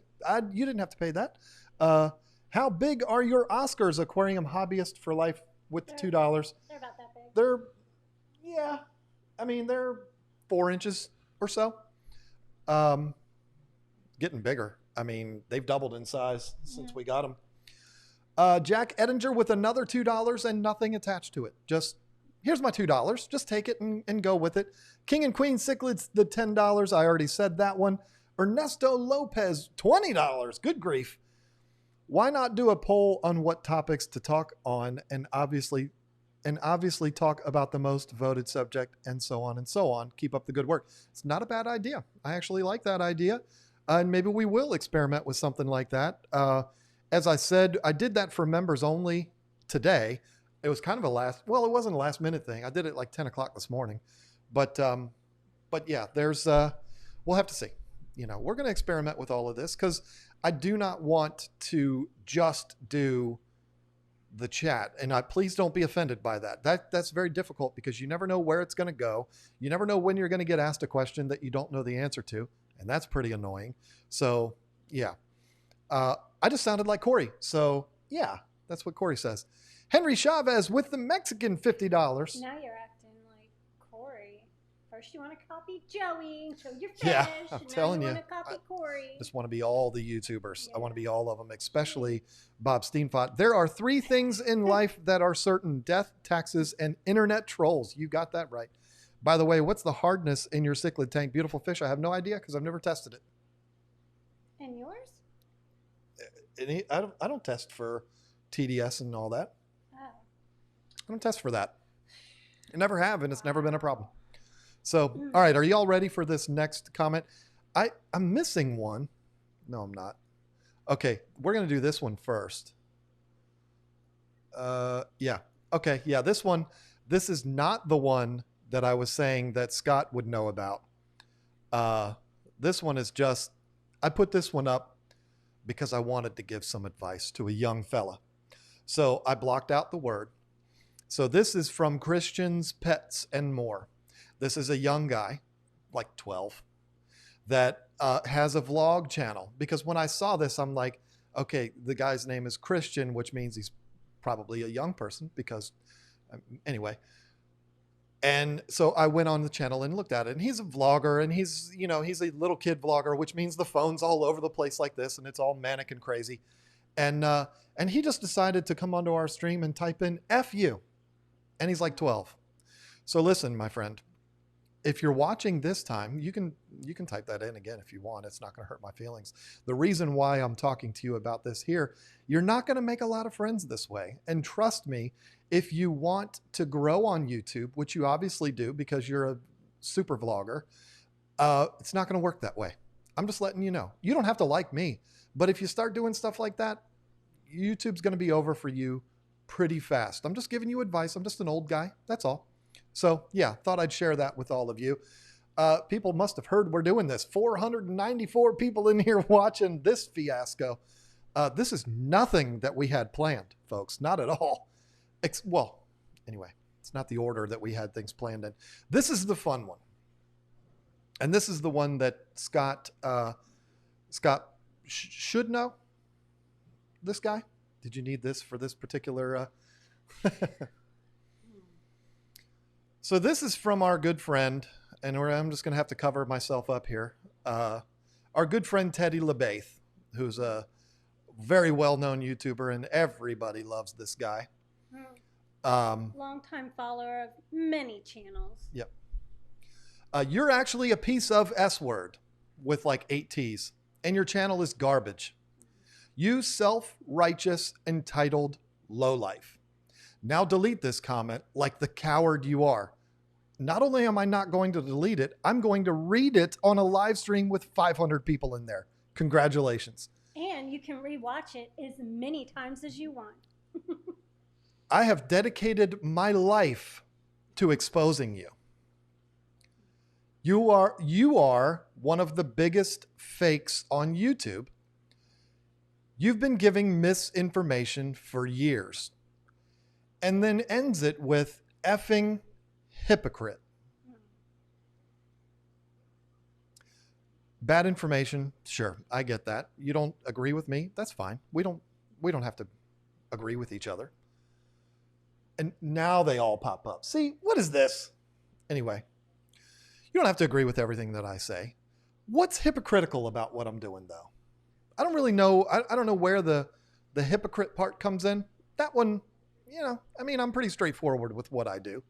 You didn't have to pay that. How big are your Oscars, Aquarium Hobbyist for Life with the $2? They're about that big. They're 4 inches or so. Getting bigger. I mean, they've doubled in size since we got them. Jack Edinger with another $2 and nothing attached to it. Just, here's my $2. Just take it and go with it. King and Queen Cichlids, the $10. I already said that one. Ernesto Lopez, $20. Good grief. Why not do a poll on what topics to talk on and obviously talk about the most voted subject and so on and so on. Keep up the good work. It's not a bad idea. I actually like that idea. And maybe we will experiment with something like that. As I said, I did that for members only today. It was kind of it wasn't a last minute thing. I did it like 10 o'clock this morning. But yeah, we'll have to see. You know, we're going to experiment with all of this because I do not want to just do the chat. And please don't be offended by that. That's very difficult because you never know where it's going to go. You never know when you're going to get asked a question that you don't know the answer to. And that's pretty annoying. So, yeah. I just sounded like Corey. So, yeah, that's what Corey says. Henry Chavez with the Mexican $50. Now you're acting like Corey. First you want to copy Joey, show your fish. Yeah, I'm now telling you you. want to copy Corey. Just want to be all the YouTubers. Yeah. I want to be all of them, especially Bob Steenfott. There are 3 things in life that are certain: death, taxes, and internet trolls. You got that right. By the way, what's the hardness in your cichlid tank? Beautiful fish. I have no idea because I've never tested it. And yours? I don't test for TDS and all that. Oh. I don't test for that. I never have, and it's never been a problem. So, all right, are you all ready for this next comment? I'm missing one. No, I'm not. Okay, we're going to do this one first. Yeah. Okay, yeah, this one. This is not the one that I was saying that Scott would know about. This one is just, I put this one up because I wanted to give some advice to a young fella. So I blocked out the word. So this is from Christians, Pets, and More. This is a young guy, like 12, that has a vlog channel. Because when I saw this, I'm like, okay, the guy's name is Christian, which means he's probably a young person because, anyway. And so I went on the channel and looked at it, and he's a vlogger, and he's a little kid vlogger, which means the phone's all over the place like this, and it's all manic and crazy. And he just decided to come onto our stream and type in F you. And he's like 12. So listen, my friend, if you're watching this time, you can type that in again if you want. It's not going to hurt my feelings. The reason why I'm talking to you about this here, you're not going to make a lot of friends this way. And trust me, if you want to grow on YouTube, which you obviously do because you're a super vlogger, it's not going to work that way. I'm just letting you know. You don't have to like me, but if you start doing stuff like that, YouTube's going to be over for you pretty fast. I'm just giving you advice. I'm just an old guy. That's all. So yeah, thought I'd share that with all of you. People must have heard we're doing this. 494 people in here watching this fiasco. This is nothing that we had planned, folks. Not at all. Well, anyway, it's not the order that we had things planned in. This is the fun one. And this is the one that Scott should know. This guy. Did you need this for this particular? So this is from our good friend, and I'm just going to have to cover myself up here. Our good friend Teddy LeBaith, who's a very well-known YouTuber, and everybody loves this guy. Longtime follower of many channels. Yep. You're actually a piece of S word with like 8 T's, and your channel is garbage. You self-righteous, entitled lowlife. Now delete this comment like the coward you are. Not only am I not going to delete it, I'm going to read it on a live stream with 500 people in there. Congratulations. And you can rewatch it as many times as you want. I have dedicated my life to exposing you. You are one of the biggest fakes on YouTube. You've been giving misinformation for years, and then ends it with effing hypocrite. Bad information, sure, I get that. You don't agree with me, that's fine. We don't have to agree with each other. And now they all pop up. See, what is this? Anyway, you don't have to agree with everything that I say. What's hypocritical about what I'm doing, though? I don't really know. I don't know where the hypocrite part comes in. That one, I'm pretty straightforward with what I do.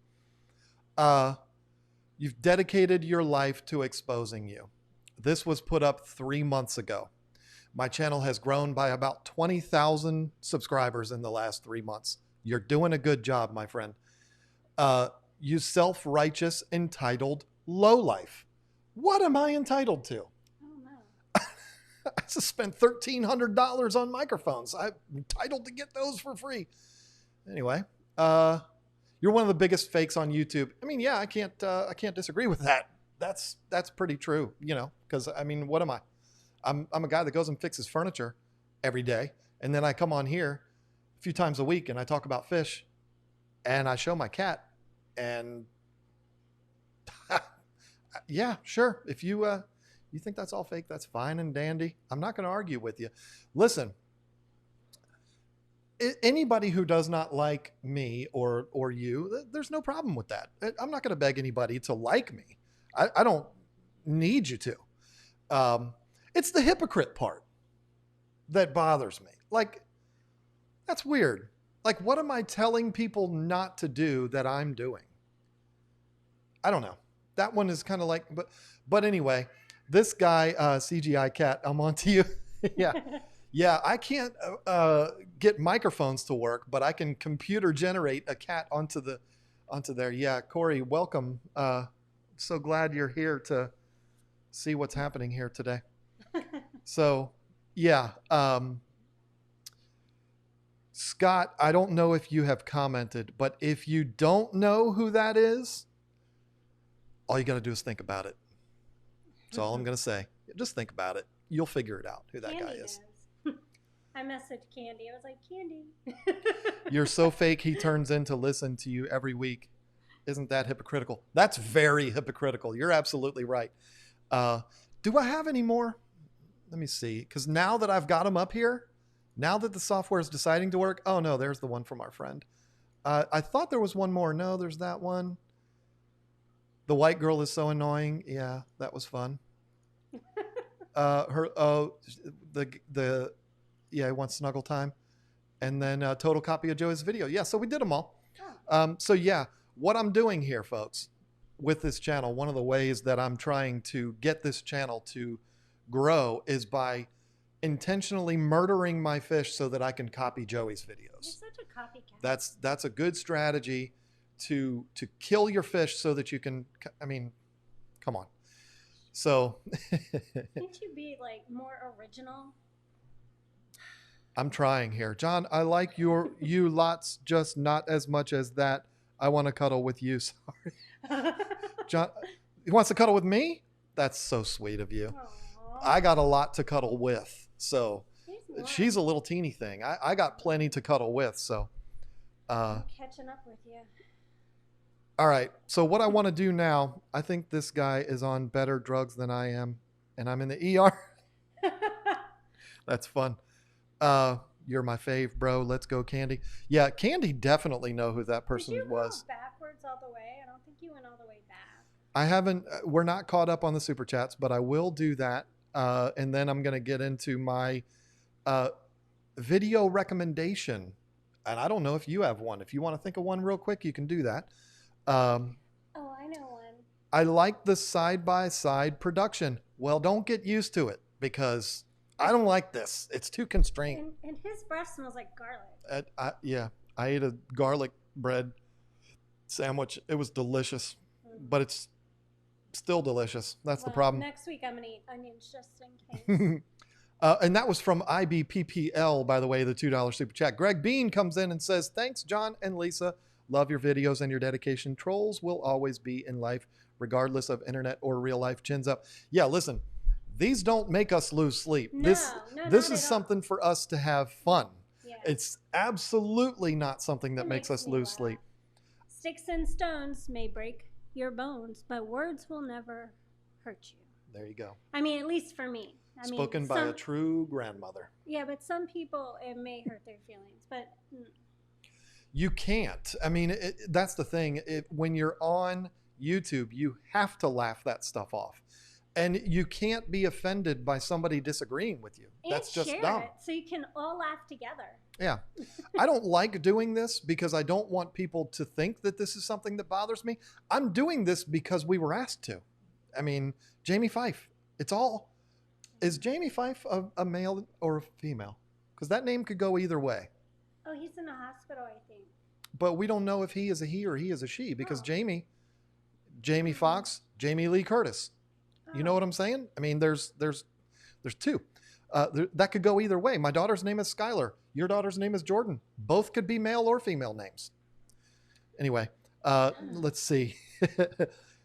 You've dedicated your life to exposing you. This was put up 3 months ago. My channel has grown by about 20,000 subscribers in the last 3 months. You're doing a good job, my friend. You self-righteous, entitled lowlife. What am I entitled to? I just spent $1,300 on microphones. I'm entitled to get those for free. Anyway, you're one of the biggest fakes on YouTube. I mean, yeah, I can't disagree with that. That's pretty true, because what am I? I'm a guy that goes and fixes furniture every day, and then I come on here a few times a week and I talk about fish, and I show my cat, and yeah, sure. If you think that's all fake, that's fine and dandy. I'm not going to argue with you. Listen, anybody who does not like me or you, there's no problem with that. I'm not going to beg anybody to like me. I don't need you to. It's the hypocrite part that bothers me. Like, that's weird. Like, what am I telling people not to do that I'm doing? I don't know. That one is kind of like, but anyway, this guy, CGI cat, I'm on to you. Yeah. Yeah. I can't get microphones to work, but I can computer generate a cat onto there. Yeah. Corey, welcome. So glad you're here to see what's happening here today. So yeah. Scott, I don't know if you have commented, but if you don't know who that is, all you got to do is think about it. That's all I'm going to say. Just think about it. You'll figure it out who that guy is. I messaged Candy. I was like, Candy. You're so fake he turns in to listen to you every week. Isn't that hypocritical? That's very hypocritical. You're absolutely right. Do I have any more? Let me see. Because now that I've got them up here, now that the software is deciding to work. Oh, no, there's the one from our friend. I thought there was one more. No, there's that one. The white girl is so annoying. Yeah, that was fun. He wants snuggle time. And then total copy of Joey's video. Yeah, so we did them all. So yeah, what I'm doing here, folks, with this channel, one of the ways that I'm trying to get this channel to grow is by intentionally murdering my fish so that I can copy Joey's videos. You're such a copycat. That's a good strategy to kill your fish so that you can, I mean, come on. So can't you be like more original? I'm trying here. John, I like you lots, just not as much as that. I want to cuddle with you. Sorry. John, he wants to cuddle with me? That's so sweet of you. Aww. I got a lot to cuddle with. So she's a little teeny thing. I got plenty to cuddle with. So I'm catching up with you. All right. So what I want to do now, I think this guy is on better drugs than I am, and I'm in the ER. That's fun. You're my fave, bro. Let's go, Candy. Yeah, Candy definitely know who that person was. Did you go backwards all the way? I don't think you went all the way back. I haven't. We're not caught up on the super chats, but I will do that. And then I'm going to get into my video recommendation. And I don't know if you have one. If you want to think of one real quick, you can do that. I know one. I like the side-by-side production. Well, don't get used to it because I don't like this. It's too constrained. And his breath smells like garlic. I ate a garlic bread sandwich. It was delicious, but it's still delicious. That's the problem. Next week I'm going to eat onions just in case. And that was from IBPPL, by the way, the $2 super chat. Greg Bean comes in and says, thanks, John and Lisa. Love your videos and your dedication. Trolls will always be in life, regardless of internet or real life. Chins up. Yeah, listen, these don't make us lose sleep. No, this is something for us to have fun. Yeah. It's absolutely not something that makes us lose sleep. Sticks and stones may break your bones, but words will never hurt you. There you go. I mean, at least for me. Spoken by a true grandmother. Yeah, but some people, it may hurt their feelings, but... You can't. I mean, that's the thing. When you're on YouTube, you have to laugh that stuff off. And you can't be offended by somebody disagreeing with you. That's just dumb. So you can all laugh together. Yeah. I don't like doing this because I don't want people to think that this is something that bothers me. I'm doing this because we were asked to. I mean, Jamie Fife. It's all. Is Jamie Fife a male or a female? Because that name could go either way. Oh, he's in the hospital, I think. But we don't know if he is a he or he is a she because Jamie Foxx, Jamie Lee Curtis. You know what I'm saying? I mean, there's two. That could go either way. My daughter's name is Skylar. Your daughter's name is Jordan. Both could be male or female names. Anyway, let's see.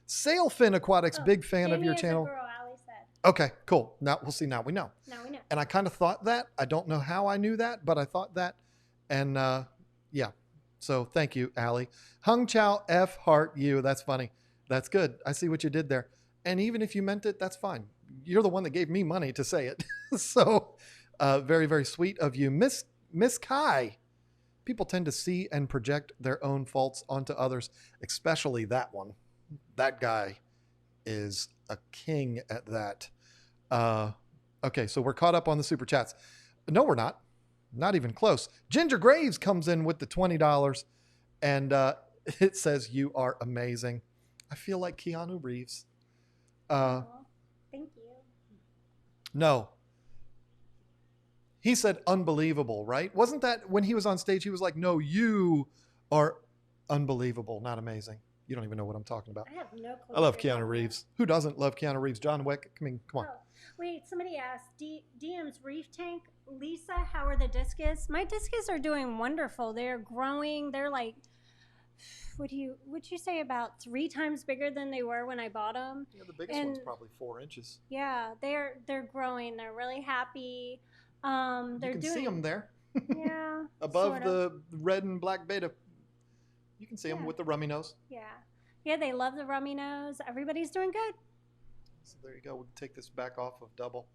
Sailfin Aquatics, big fan of your channel. Girl, Ali said. Okay, cool. Now we'll see. Now we know. Now we know. And I kind of thought that. I don't know how I knew that, but I thought that. And yeah. So thank you, Allie. Hung Chow F Heart U. That's funny. That's good. I see what you did there. And even if you meant it, that's fine. You're the one that gave me money to say it. So very, very sweet of you. Miss Kai. People tend to see and project their own faults onto others, especially that one. That guy is a king at that. Okay, so we're caught up on the super chats. No, we're not. Not even close. Ginger Graves comes in with the $20 and it says, you are amazing. I feel like Keanu Reeves. Oh, thank you. No. He said unbelievable, right? Wasn't that when he was on stage, he was like, no, you are unbelievable, not amazing. You don't even know what I'm talking about. I have no clue. I love Keanu Reeves. Who doesn't love Keanu Reeves? John Wick. Come on. Oh, wait, somebody asked, DM's Reef Tank. Lisa, how are the discus? My discus are doing wonderful. They're growing. They're like, would you say about 3 times bigger than they were when I bought them? Yeah, the biggest one's probably 4 inches. Yeah, they're growing. They're really happy. You can see them there. Yeah. Above the red and black beta. You can see them with the rummy nose. Yeah. Yeah, they love the rummy nose. Everybody's doing good. So there you go. We'll take this back off of double.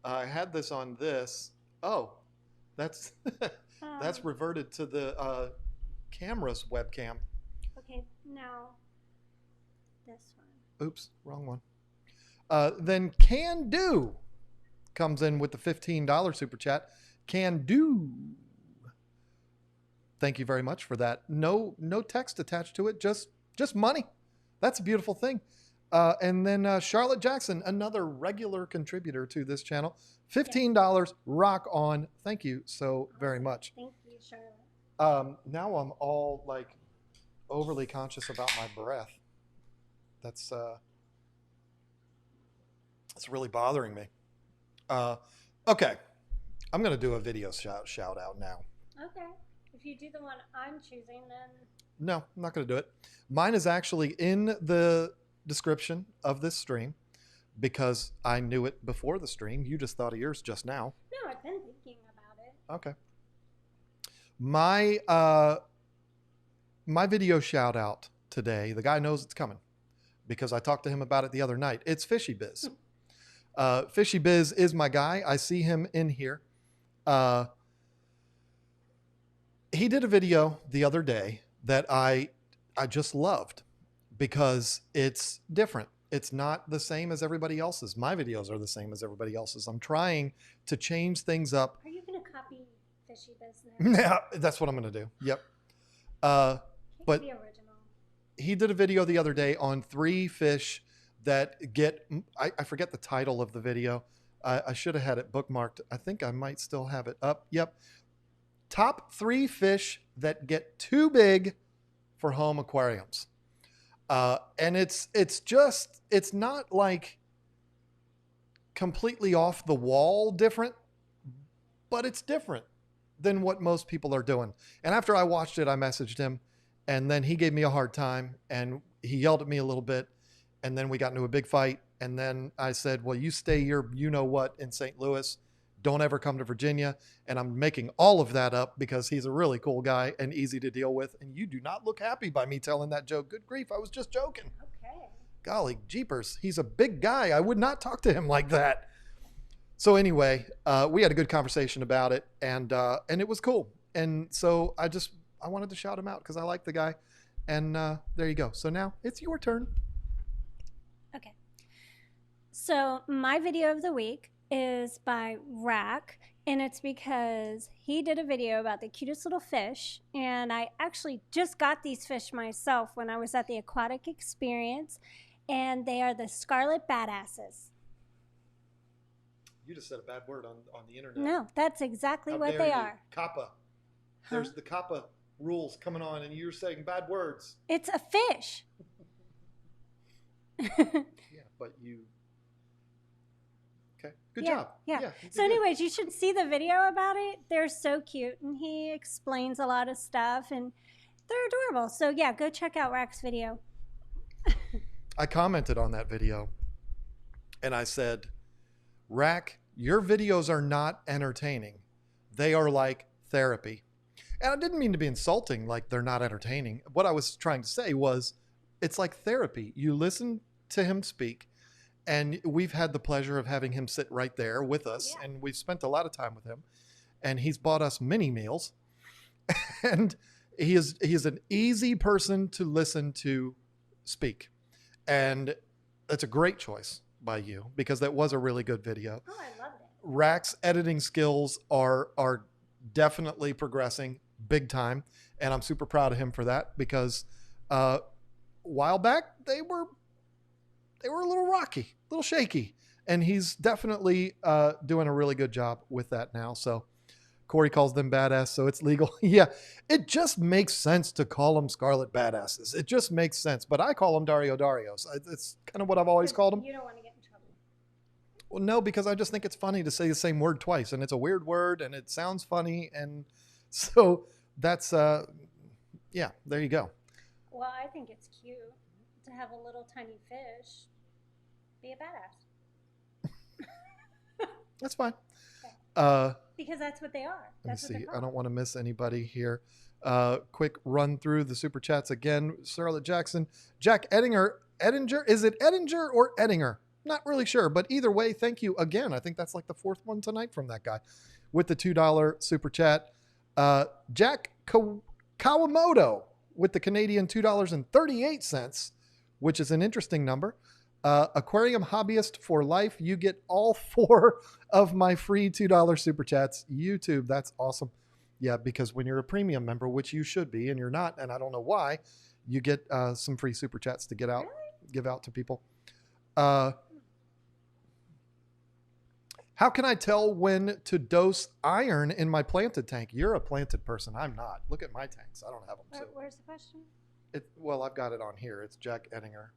I had this on this. Oh, that's that's reverted to the camera's webcam. Okay, now this one. Oops, wrong one. Then Can Do comes in with the $15 super chat. Can Do. Thank you very much for that. No text attached to it, just money. That's a beautiful thing. And then Charlotte Jackson, another regular contributor to this channel. $15, rock on. Thank you so very much. Thank you, Charlotte. Now I'm all like overly conscious about my breath. That's really bothering me. Okay, I'm gonna do a video shout out now. Okay, if you do the one I'm choosing, then no, I'm not gonna do it. Mine is actually in the description of this stream because I knew it before the stream. You just thought of yours just now. No, I've been thinking about it. Okay. My video shout out today, the guy knows it's coming because I talked to him about it the other night. It's Fishy Biz. Fishy Biz is my guy. I see him in here. He did a video the other day that I just loved because it's different. It's not the same as everybody else's. My videos are the same as everybody else's. I'm trying to change things up. Are you going to copy Fishy Biz now? Yeah, that's what I'm going to do. Yep. But the original. He did a video the other day on 3 fish that get, I forget the title of the video. I should have had it bookmarked. I think I might still have it up. Yep. Top 3 fish that get too big for home aquariums. And it's not like completely off the wall different, but it's different than what most people are doing. And after I watched it, I messaged him, and then he gave me a hard time, and he yelled at me a little bit, and then we got into a big fight. And then I said, well, you stay your you-know-what in St. Louis. Don't ever come to Virginia. And I'm making all of that up because he's a really cool guy and easy to deal with. And you do not look happy by me telling that joke. Good grief, I was just joking. Okay. Golly jeepers, he's a big guy. I would not talk to him like that. So anyway, we had a good conversation about it, and it was cool. And so I wanted to shout him out because I like the guy. And there you go. So now it's your turn. Okay. So my video of the week is by Rack, and it's because he did a video about the cutest little fish, and I actually just got these fish myself when I was at the Aquatic Experience, and they are the Scarlet Badasses. You just said a bad word on the internet. No, that's exactly what they are. Kappa. There's the Kappa rules coming on, and you're saying bad words. It's a fish. Yeah, but you... Okay, good job. Yeah. So anyways, you should see the video about it. They're so cute, and he explains a lot of stuff, and they're adorable. So yeah, go check out Rack's video. I commented on that video, and I said, Rack, your videos are not entertaining. They are like therapy. And I didn't mean to be insulting, like they're not entertaining. What I was trying to say was, it's like therapy. You listen to him speak, and we've had the pleasure of having him sit right there with us, and we've spent a lot of time with him, and he's bought us many meals, and he is an easy person to listen to speak, and that's a great choice by you because that was a really good video. Oh, I loved it. Rack's editing skills are definitely progressing big time, and I'm super proud of him for that because while back, they were a little rocky, a little shaky. And he's definitely doing a really good job with that now. So Corey calls them badass, so it's legal. Yeah, it just makes sense to call them Scarlet Badasses. It just makes sense. But I call them Dario Darios. It's kind of what I've always called them. You don't want to get in trouble. Well, no, because I just think it's funny to say the same word twice. And it's a weird word, and it sounds funny. And so that's, yeah, there you go. Well, I think it's cute to have a little tiny fish be a badass. That's fine. Okay. Because that's what they are. Let me see. I don't want to miss anybody here. Quick run through the super chats again. Charlotte Jackson, Jack Edinger. Is it Edinger or Edinger? Not really sure, but either way, thank you again. I think that's like the fourth one tonight from that guy with the $2 super chat. Jack Kawamoto with the Canadian $2.38, which is an interesting number. Aquarium hobbyist for life. You get all 4 of my free $2 super chats. YouTube, that's awesome. Yeah, because when you're a premium member, which you should be, and you're not, and I don't know why, you get some free super chats to give out to people. How can I tell when to dose iron in my planted tank? You're a planted person. I'm not. Look at my tanks. I don't have them too. Where's the question? Well, I've got it on here. It's Jack Edinger.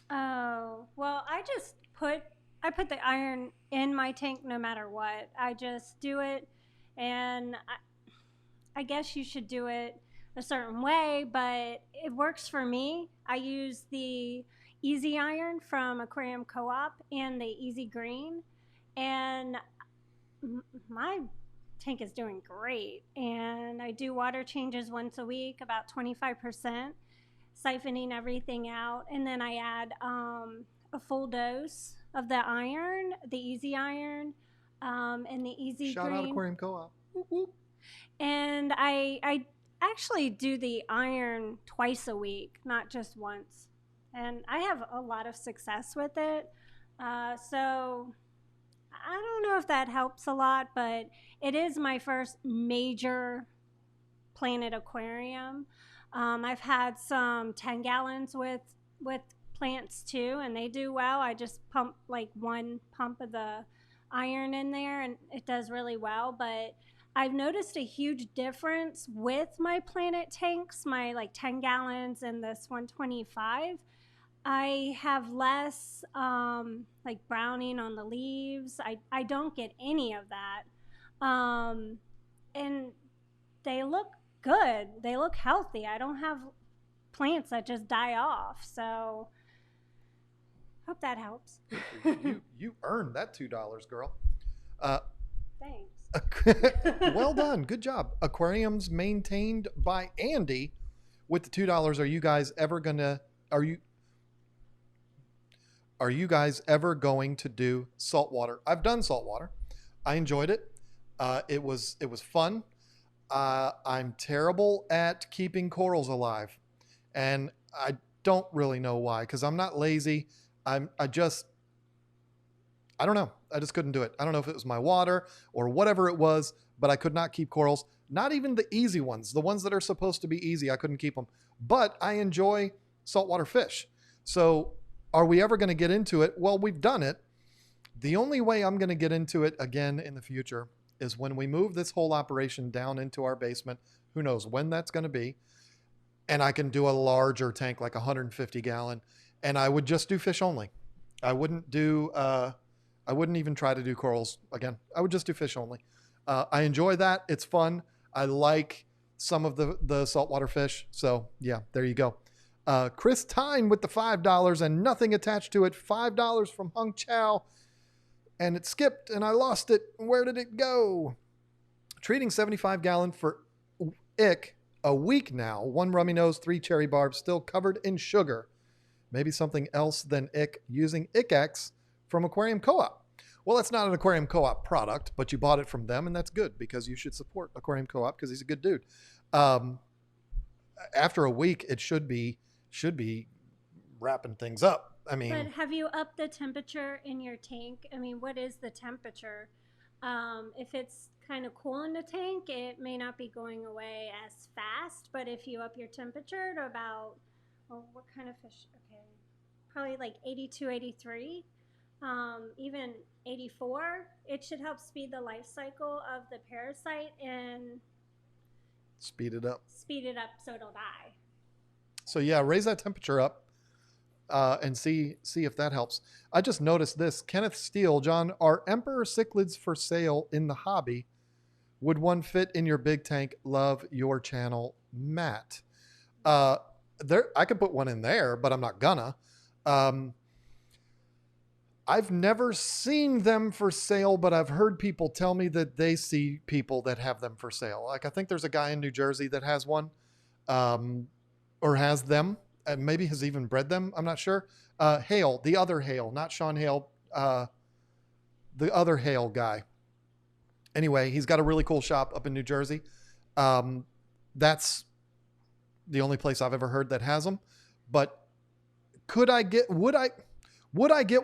Oh, well, I put the iron in my tank no matter what. I just do it, and I guess you should do it a certain way, but it works for me. I use the Easy Iron from Aquarium Co-op and the Easy Green, and my tank is doing great. And I do water changes once a week, about 25%. Siphoning everything out, and then I add a full dose of the iron, the Easy Iron, and the Easy Shout Green. Out Aquarium Co-op. Whoop, whoop. And I actually do the iron twice a week, not just once, and I have a lot of success with it. So I don't know if that helps a lot, but it is my first major planted aquarium. I've had some 10 gallons with plants too, and they do well. I just pump like 1 pump of the iron in there, and it does really well. But I've noticed a huge difference with my planted tanks, my like 10 gallons and this 125. I have less like browning on the leaves. I don't get any of that. And they look good. They look healthy. I don't have plants that just die off. So hope that helps. you earned that $2, girl. Thanks. Well done. Good job. Aquariums maintained by Andy with the $2. Are you guys ever going to do saltwater? I've done saltwater. I enjoyed it. It was fun. I'm terrible at keeping corals alive, and I don't really know why, because I'm not lazy. I don't know. I just couldn't do it. I don't know if it was my water or whatever it was, but I could not keep corals. Not even the easy ones, the ones that are supposed to be easy. I couldn't keep them, but I enjoy saltwater fish. So are we ever going to get into it? Well, we've done it. The only way I'm going to get into it again in the future is when we move this whole operation down into our basement. Who knows when that's going to be. And I can do a larger tank, like 150 gallon. And I would just do fish only. I wouldn't even try to do corals again. I would just do fish only. I enjoy that. It's fun. I like some of the saltwater fish. So yeah, there you go. Chris Tyne with the $5 and nothing attached to it. $5 from Hung Chow. And it skipped and I lost it. Where did it go? Treating 75 gallon for ick a week now. 1 rummy nose, 3 cherry barbs, still covered in sugar. Maybe something else than ick, using IckX from Aquarium Co-op. Well, it's not an Aquarium Co-op product, but you bought it from them, and that's good because you should support Aquarium Co-op because he's a good dude. After a week, it should be wrapping things up. I mean, but have you upped the temperature in your tank? I mean, what is the temperature? If it's kind of cool in the tank, it may not be going away as fast. But if you up your temperature to about, well, what kind of fish? Okay, probably like 82, 83, even 84, it should help speed the life cycle of the parasite and Speed it up. speed it up so it'll die. So yeah, raise that temperature up and see if that helps. I just noticed this. Kenneth Steele, John, are emperor cichlids for sale in the hobby? Would one fit in your big tank? Love your channel, Matt. There, I could put one in there, but I'm not gonna. I've never seen them for sale, but I've heard people tell me that they see people that have them for sale. Like, I think there's a guy in New Jersey that has one, or has them, and maybe has even bred them. I'm not sure. Hale, the other Hale, not Sean Hale, the other Hale guy. Anyway, he's got a really cool shop up in New Jersey. That's the only place I've ever heard that has them. But would I get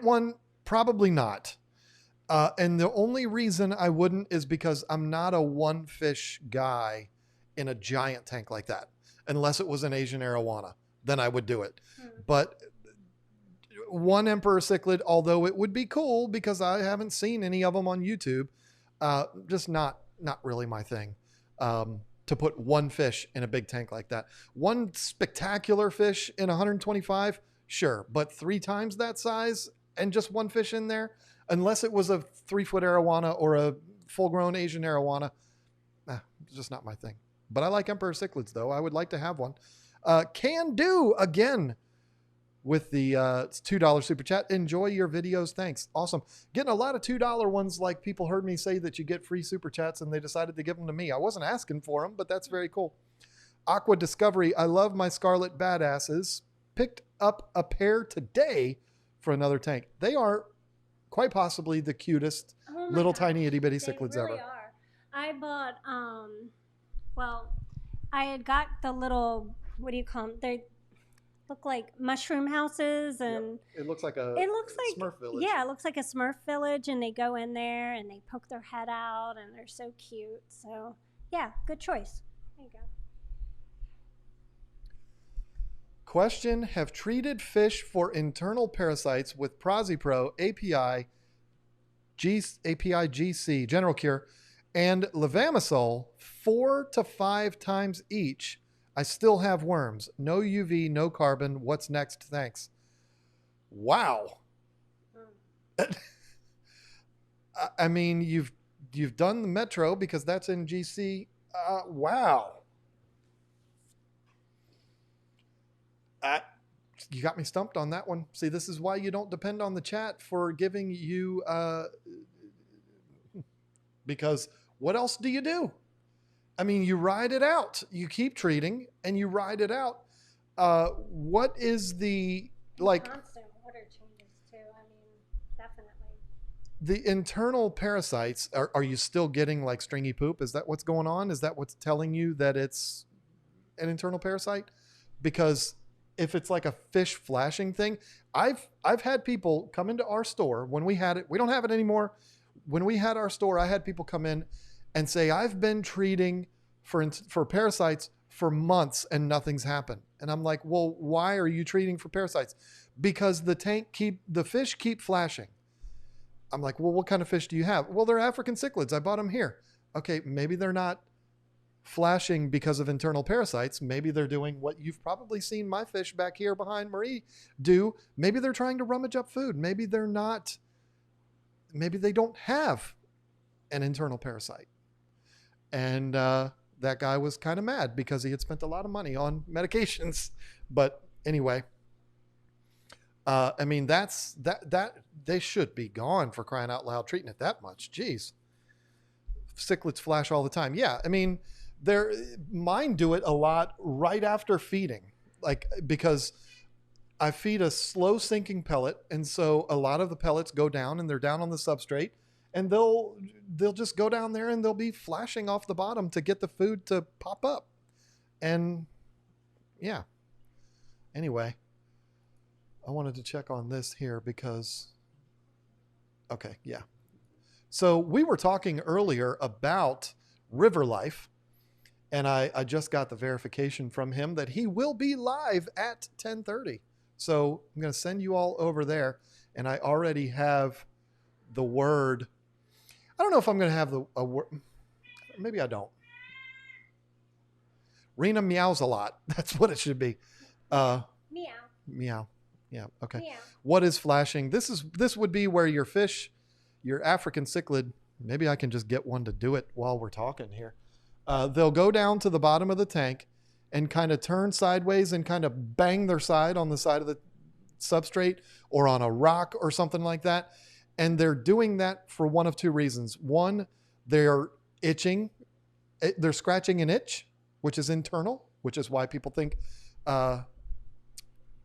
one? Probably not. And the only reason I wouldn't is because I'm not a one fish guy in a giant tank like that. Unless it was an Asian arowana, then I would do it. But one emperor cichlid, although it would be cool because I haven't seen any of them on YouTube, just not really my thing. To put one fish in a big tank like that. One spectacular fish in 125, sure. But 3 times that size and just one fish in there, unless it was a 3-foot arowana or a full-grown Asian arowana, it's just not my thing. But I like emperor cichlids, though. I would like to have one. Can do, again, with the $2 super chat. Enjoy your videos. Thanks. Awesome. Getting a lot of $2 ones, like people heard me say that you get free super chats and they decided to give them to me. I wasn't asking for them, but that's very cool. Aqua Discovery. I love my Scarlet Badasses. Picked up a pair today for another tank. They are quite possibly the cutest little tiny itty bitty cichlids really ever. Are. I bought, well, I had got the little, what do you call them? They look like mushroom houses, and Yep. It looks like Smurf village. Yeah, it looks like a Smurf village, and they go in there and they poke their head out, and they're so cute. So yeah, good choice. There you go. Question: have treated fish for internal parasites with PraziPro API GC General Cure and levamisole 4 to 5 times each. I still have worms. No UV, no carbon. What's next? Thanks. Wow. I mean, you've done the Metro because that's in GC. Wow. You got me stumped on that one. See, this is why you don't depend on the chat for giving you, because what else do you do? I mean, you ride it out. You keep treating and you ride it out. What is the, like, constant water changes too. I mean, definitely. The internal parasites, are you still getting like stringy poop? Is that what's going on? Is that what's telling you that it's an internal parasite? Because if it's like a fish flashing thing, I've had people come into our store when we had it. We don't have it anymore. When we had our store, I had people come in and say, I've been treating for parasites for months and nothing's happened. And I'm like, well, why are you treating for parasites? Because the fish keep flashing. I'm like, well, what kind of fish do you have? Well, they're African cichlids. I bought them here. Okay, maybe they're not flashing because of internal parasites. Maybe they're doing what you've probably seen my fish back here behind Marie do. Maybe they're trying to rummage up food. Maybe they're not. Maybe they don't have an internal parasite. And that guy was kind of mad because he had spent a lot of money on medications. But anyway, I mean, that they should be gone, for crying out loud, treating it that much. Jeez. Cichlids flash all the time. Yeah, I mean, mine do it a lot right after feeding, like, because I feed a slow sinking pellet, and so a lot of the pellets go down and they're down on the substrate, and they'll just go down there and they'll be flashing off the bottom to get the food to pop up. And yeah, anyway, I wanted to check on this here because, okay, yeah. So we were talking earlier about river life, and I just got the verification from him that he will be live at 10:30. So I'm going to send you all over there, and I already have the word. I don't know if I'm going to have a word. Maybe I don't. Rena meows a lot. That's what it should be. Meow. Meow. Yeah. Okay. Meow. What is flashing? This would be where your fish, your African cichlid. Maybe I can just get one to do it while we're talking here. They'll go down to the bottom of the tank and kind of turn sideways and kind of bang their side on the side of the substrate or on a rock or something like that. And they're doing that for one of two reasons. One, they're itching. They're scratching an itch, which is internal, which is why people think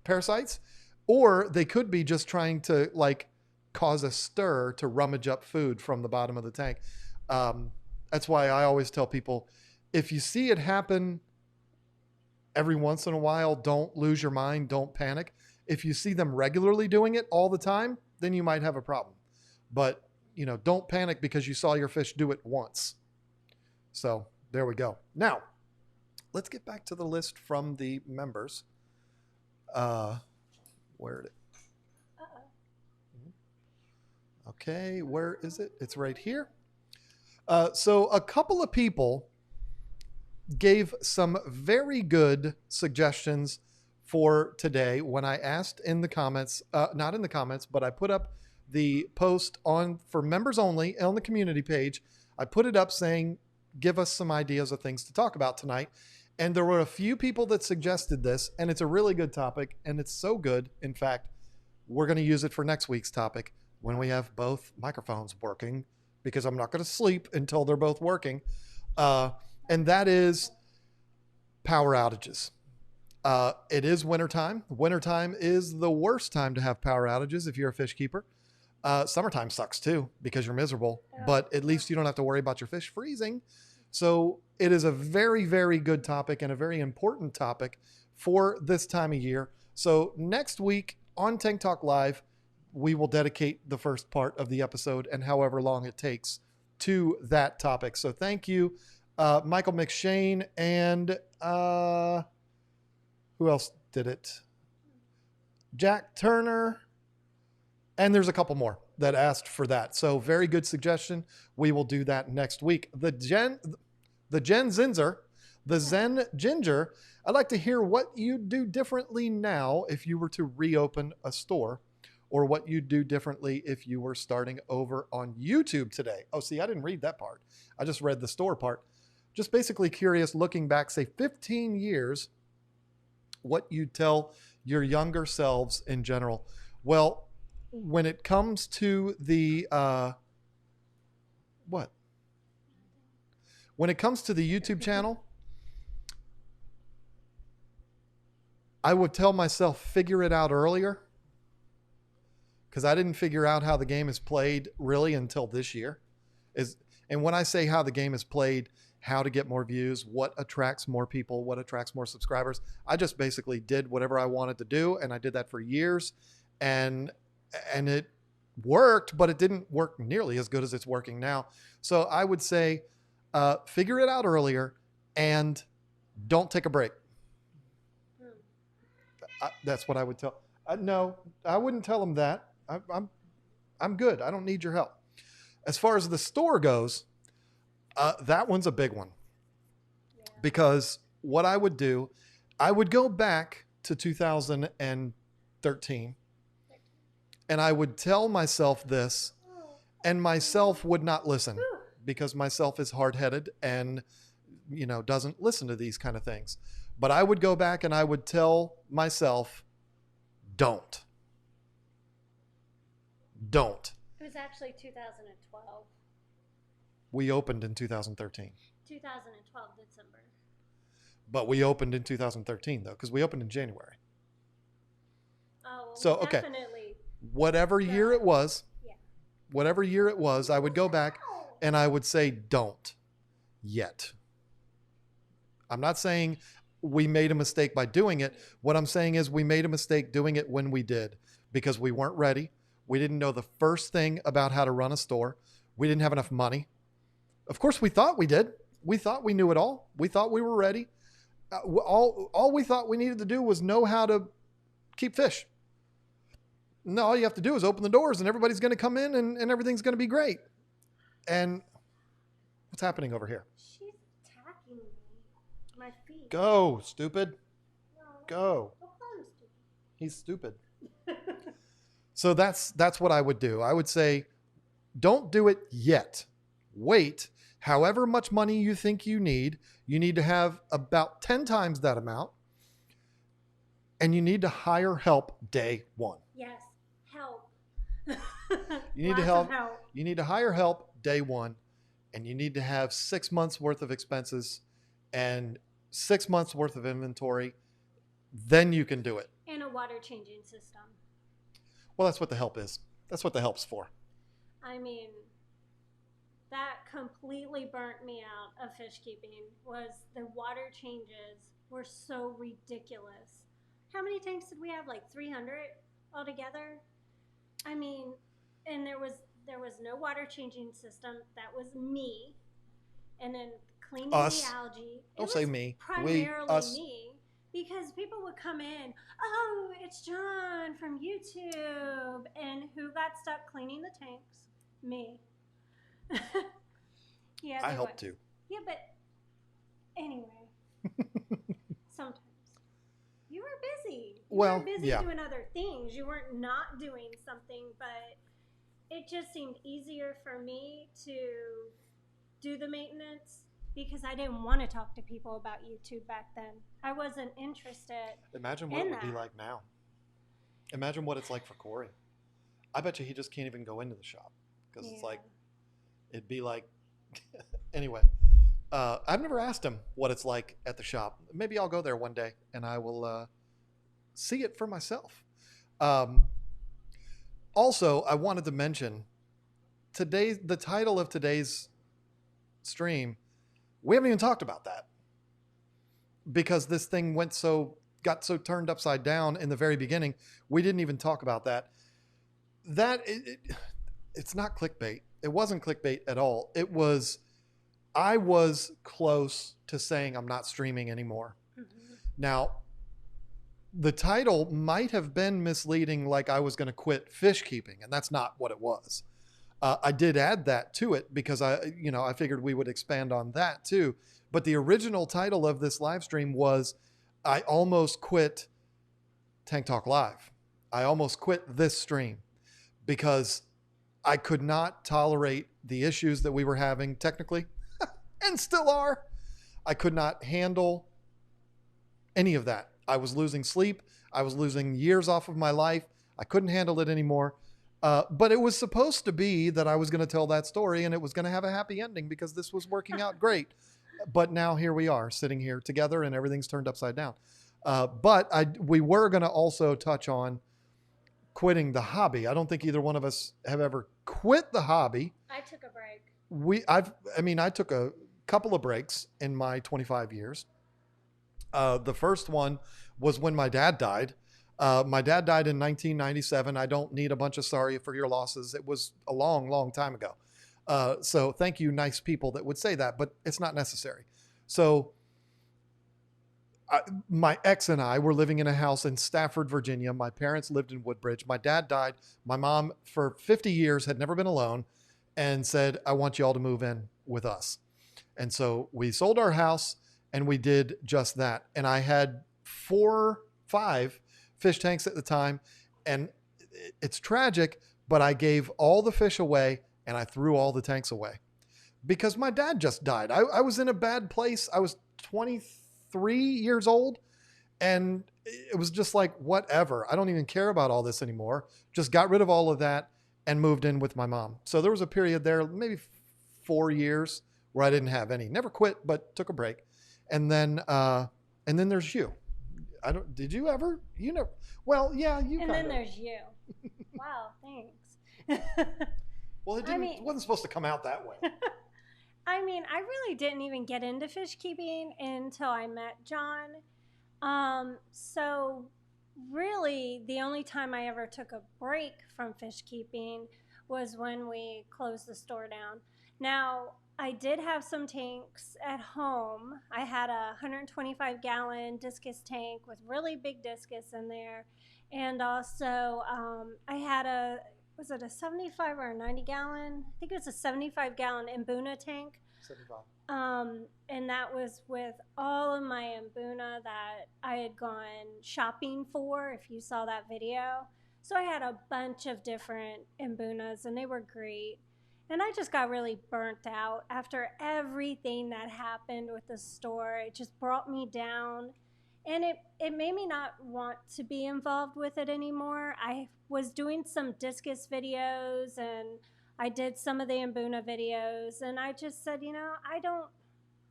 parasites. Or they could be just trying to like cause a stir to rummage up food from the bottom of the tank. That's why I always tell people, if you see it happen every once in a while, don't lose your mind. Don't panic. If you see them regularly doing it all the time, then you might have a problem. But, don't panic because you saw your fish do it once. So there we go. Now, let's get back to the list from the members. Where did it? Okay, where is it? It's right here. So a couple of people gave some very good suggestions for today when I asked in the comments, not in the comments, but I put up the post for members only on the community page. I put it up saying, give us some ideas of things to talk about tonight. And there were a few people that suggested this, and it's a really good topic, and it's so good. In fact, we're going to use it for next week's topic when we have both microphones working, because I'm not going to sleep until they're both working. And that is power outages. It is wintertime. Wintertime is the worst time to have power outages if you're a fish keeper. Summertime sucks too because you're miserable, but at least you don't have to worry about your fish freezing. So it is a very, very good topic and a very important topic for this time of year. So next week on Tank Talk Live, we will dedicate the first part of the episode and however long it takes to that topic. So thank you, Michael McShane, and who else did it? Jack Turner. And there's a couple more that asked for that. So very good suggestion. We will do that next week. The Zen Ginger, I'd like to hear what you'd do differently now if you were to reopen a store, or what you'd do differently if you were starting over on YouTube today. Oh, see, I didn't read that part. I just read the store part. Just basically curious, looking back, say 15 years, what you'd tell your younger selves in general. Well, when it comes to the when it comes to the YouTube channel, I would tell myself, figure it out earlier, because I didn't figure out how the game is played really until this year. And when I say how the game is played, how to get more views, what attracts more people, what attracts more subscribers, I just basically did whatever I wanted to do, and I did that for years, and it worked, but it didn't work nearly as good as it's working now. So I would say, figure it out earlier and don't take a break. That's what I would tell. No, I wouldn't tell them that. I'm good. I don't need your help. As far as the store goes, that one's a big one. Yeah. Because what I would do, I would go back to 2013 and I would tell myself this, and myself would not listen, because myself is hard-headed and, doesn't listen to these kind of things. But I would go back and I would tell myself, don't. It was actually 2012. We opened in 2013. 2012 December. But we opened in 2013 though, because we opened in January. Oh, well, so okay. Definitely. Whatever year it was, I would go back and I would say, don't yet. I'm not saying we made a mistake by doing it. What I'm saying is we made a mistake doing it when we did, because we weren't ready. We didn't know the first thing about how to run a store. We didn't have enough money. Of course, we thought we did. We thought we knew it all. We thought we were ready. All we thought we needed to do was know how to keep fish. No, all you have to do is open the doors and everybody's going to come in and everything's going to be great. And what's happening over here? She's attacking me. My feet. Go, stupid. No. Go. Don't call him stupid. He's stupid. So that's what I would do. I would say, don't do it yet. Wait. However much money you think you need to have about 10 times that amount. And you need to hire help day one. Yes, help. You need to help. You need to hire help day one, and you need to have 6 months worth of expenses and 6 months worth of inventory. Then you can do it. And a water changing system. Well, that's what the help is. That's what the help's for. I mean, that completely burnt me out of fish keeping. Was the water changes were so ridiculous. How many tanks did we have? Like 300 altogether? I mean, and there was no water changing system. That was me. And then cleaning Us. the algae. Don't say me. Primarily Us. me. Because people would come in, oh, it's John from YouTube. And who got stuck cleaning the tanks? Me. Yeah, I helped too. Yeah, but anyway, sometimes you were busy. You were busy doing other things. You weren't not doing something, but it just seemed easier for me to do the maintenance because I didn't want to talk to people about YouTube back then. I wasn't interested. Imagine what it would be like now. Imagine what it's like for Corey. I bet you he just can't even go into the shop because it's like, it'd be like, anyway, I've never asked him what it's like at the shop. Maybe I'll go there one day and I will see it for myself. Also, I wanted to mention the title of today's stream. We haven't even talked about that because this thing got so turned upside down in the very beginning. We didn't even talk about that. It's not clickbait. It wasn't clickbait at all. I was close to saying I'm not streaming anymore. Mm-hmm. Now, the title might have been misleading, like I was going to quit fish keeping, and that's not what it was. I did add that to it because I figured we would expand on that too. But the original title of this live stream was, I almost quit Tank Talk Live. I almost quit this stream because I could not tolerate the issues that we were having technically and still are. I could not handle any of that. I was losing sleep. I was losing years off of my life. I couldn't handle it anymore. But it was supposed to be that I was going to tell that story and it was going to have a happy ending because this was working out great. But now here we are sitting here together and everything's turned upside down. But we were going to also touch on quitting the hobby. I don't think either one of us have ever quit the hobby. I took a break. I took a couple of breaks in my 25 years. The first one was when my dad died. My dad died in 1997. I don't need a bunch of sorry for your losses. It was a long, long time ago. So thank you, nice people that would say that, but it's not necessary. So my ex and I were living in a house in Stafford, Virginia. My parents lived in Woodbridge. My dad died. My mom, for 50 years, had never been alone and said, I want you all to move in with us. And so we sold our house and we did just that. And I had 5 fish tanks at the time. And it's tragic, but I gave all the fish away and I threw all the tanks away because my dad just died. I was in a bad place. I was 23 years old and it was just like, whatever. I don't even care about all this anymore. Just got rid of all of that and moved in with my mom. So there was a period there, maybe 4 years where I didn't have any, never quit, but took a break. And then there's you. Did you ever? You never. Well, yeah, you. And then there's you. Wow, thanks. Well, it wasn't supposed to come out that way. I mean, I really didn't even get into fish keeping until I met John. So really, the only time I ever took a break from fish keeping was when we closed the store down. Now, I did have some tanks at home. I had a 125-gallon discus tank with really big discus in there. And also, I had was it a 75 or a 90-gallon? I think it was a 75-gallon Mbuna tank. 75. And that was with all of my Mbuna that I had gone shopping for, if you saw that video. So I had a bunch of different Mbunas, and they were great. And I just got really burnt out after everything that happened with the store. It just brought me down. And it made me not want to be involved with it anymore. I was doing some discus videos, and I did some of the Mbuna videos. And I just said, I don't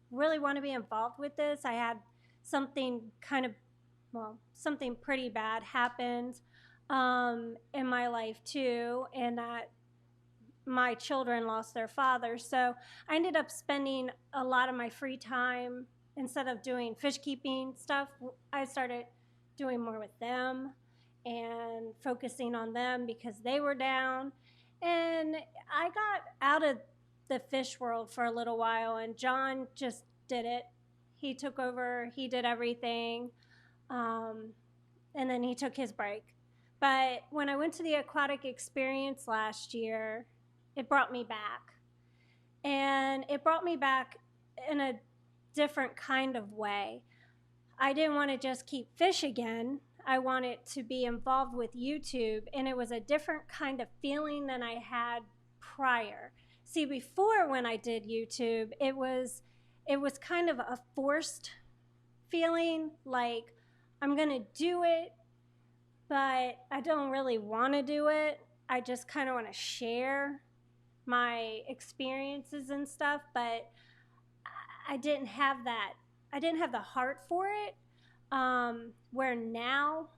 really want to be involved with this. I had something something pretty bad happened in my life too, and that my children lost their father. So I ended up spending a lot of my free time, instead of doing fish keeping stuff, I started doing more with them and focusing on them because they were down. And I got out of the fish world for a little while, and John just did it. He took over, he did everything, and then he took his break. But when I went to the aquatic experience last year, it brought me back. And it brought me back in a different kind of way. I didn't want to just keep fish again. I wanted to be involved with YouTube, and it was a different kind of feeling than I had prior. See, before, when I did YouTube, it was kind of a forced feeling, like I'm going to do it, but I don't really want to do it. I just kind of want to share my experiences and stuff, but I didn't have that. I didn't have the heart for it, where now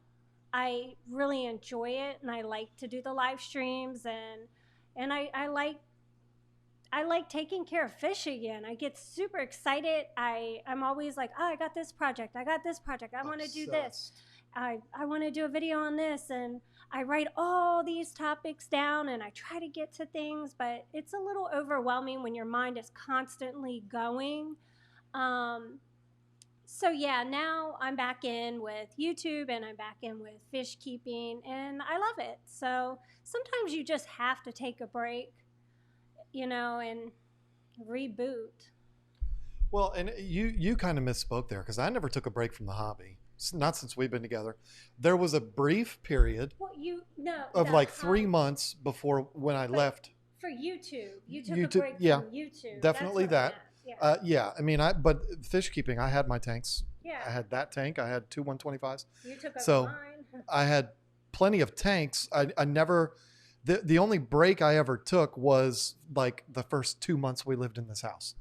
I really enjoy it, and I like to do the live streams, and I like taking care of fish again. I get super excited. I'm always like, oh, I got this project. I want to do this. I want to do a video on this, and I write all these topics down, and I try to get to things, but it's a little overwhelming when your mind is constantly going. So yeah, now I'm back in with YouTube, and I'm back in with fish keeping, and I love it. So sometimes you just have to take a break, and reboot. Well, and you kind of misspoke there, because I never took a break from the hobby. Not since we've been together. There was a brief period of like 3 months before when I left. For YouTube, you took a break from YouTube. Definitely that. Yeah. I mean, but fish keeping, I had my tanks. Yeah. I had that tank. I had two 125s. You took over so mine. I had plenty of tanks. I never. The only break I ever took was like the first 2 months we lived in this house,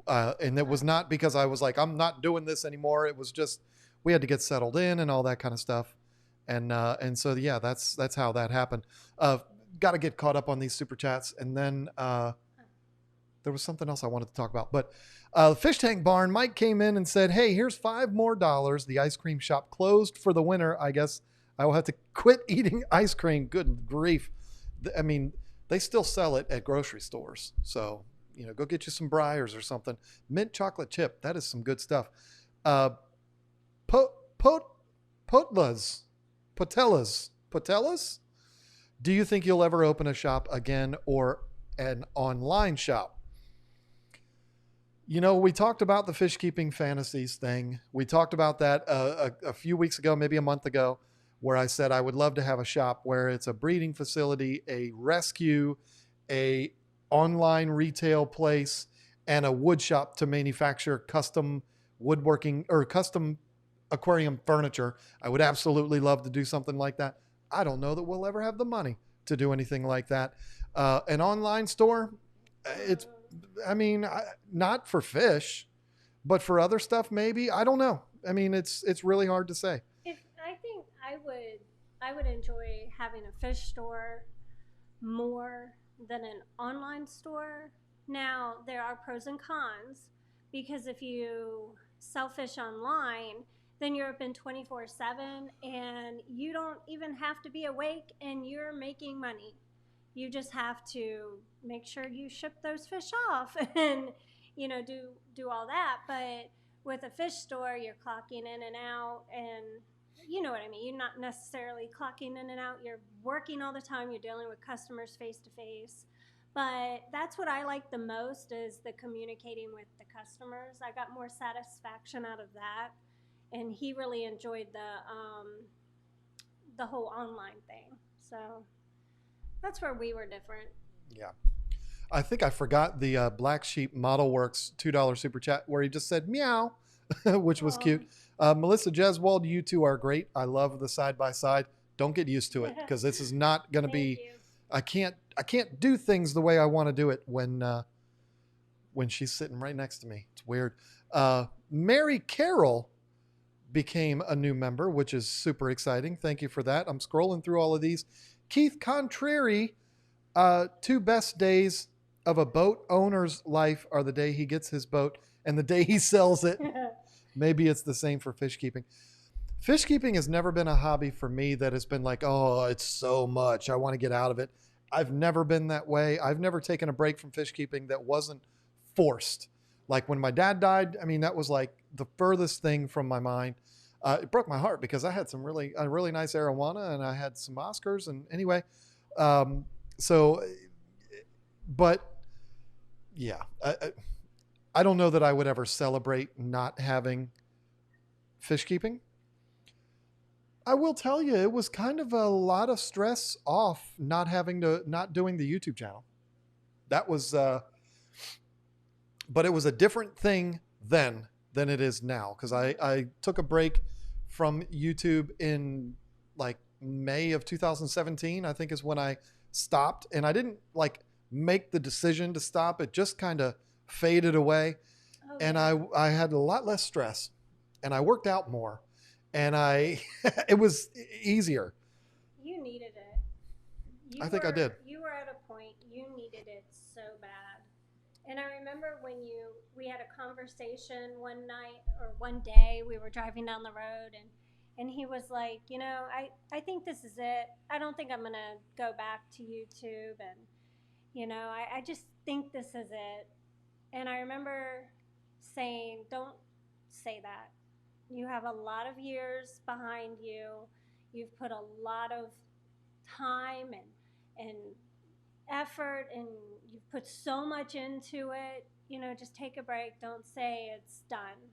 and it was not because I was like, I'm not doing this anymore. It was just we had to get settled in and all that kind of stuff, and so yeah, that's how that happened. Got to get caught up on these super chats, and then there was something else I wanted to talk about. But Fish Tank Barn, Mike came in and said, "Hey, here's $5 more. The ice cream shop closed for the winter. I guess I will have to quit eating ice cream." Good grief! I mean, they still sell it at grocery stores, so go get you some Breyers or something. Mint chocolate chip, that is some good stuff. Patellas. Do you think you'll ever open a shop again or an online shop? We talked about the fish keeping fantasies thing. We talked about that a few weeks ago, maybe a month ago, where I said I would love to have a shop where it's a breeding facility, a rescue, a online retail place, and a wood shop to manufacture custom woodworking or custom aquarium furniture. I would absolutely love to do something like that. I don't know that we'll ever have the money to do anything like that. An online store, not for fish, but for other stuff, maybe. I don't know. I mean, it's really hard to say. I think I would enjoy having a fish store more than an online store. Now, there are pros and cons, because if you sell fish online, then you're open 24/7, and you don't even have to be awake, and you're making money. You just have to make sure you ship those fish off and, do all that. But with a fish store, you're clocking in and out, and you know what I mean. You're not necessarily clocking in and out. You're working all the time. You're dealing with customers face to face. But that's what I like the most, is the communicating with the customers. I got more satisfaction out of that, and he really enjoyed the whole online thing. So that's where we were different. Yeah. I think I forgot the Black Sheep Model Works $2 super chat where he just said meow, which was cute. Melissa Jeswald, you two are great. I love the side by side. Don't get used to it, because this is not going to be. You. I can't do things the way I want to do it when she's sitting right next to me. It's weird. Mary Carroll became a new member, which is super exciting. Thank you for that. I'm scrolling through all of these. Keith Contrary, 2 best days of a boat owner's life are the day he gets his boat and the day he sells it. Maybe it's the same for fish keeping. Fish keeping has never been a hobby for me that has been like, oh, it's so much, I want to get out of it. I've never been that way. I've never taken a break from fish keeping that wasn't forced. Like when my dad died, I mean, that was like the furthest thing from my mind. It broke my heart because I had a really nice arowana and I had some Oscars. And anyway, but yeah, I don't know that I would ever celebrate not having fish keeping. I will tell you, it was kind of a lot of stress off not doing the YouTube channel. That was, but it was a different thing then than it is now. Cause I took a break from YouTube in like May of 2017, I think is when I stopped, and I didn't like make the decision to stop. It just kind of faded away. Okay. And I had a lot less stress and I worked out more. And it was easier. You needed it. I think I did. You were at a point, you needed it so bad. And I remember when we had a conversation one night or one day, we were driving down the road, and he was like, I think this is it. I don't think I'm going to go back to YouTube. And, I just think this is it. And I remember saying, don't say that. You have a lot of years behind you. You've put a lot of time and effort, and you've put so much into it. Just take a break. Don't say it's done.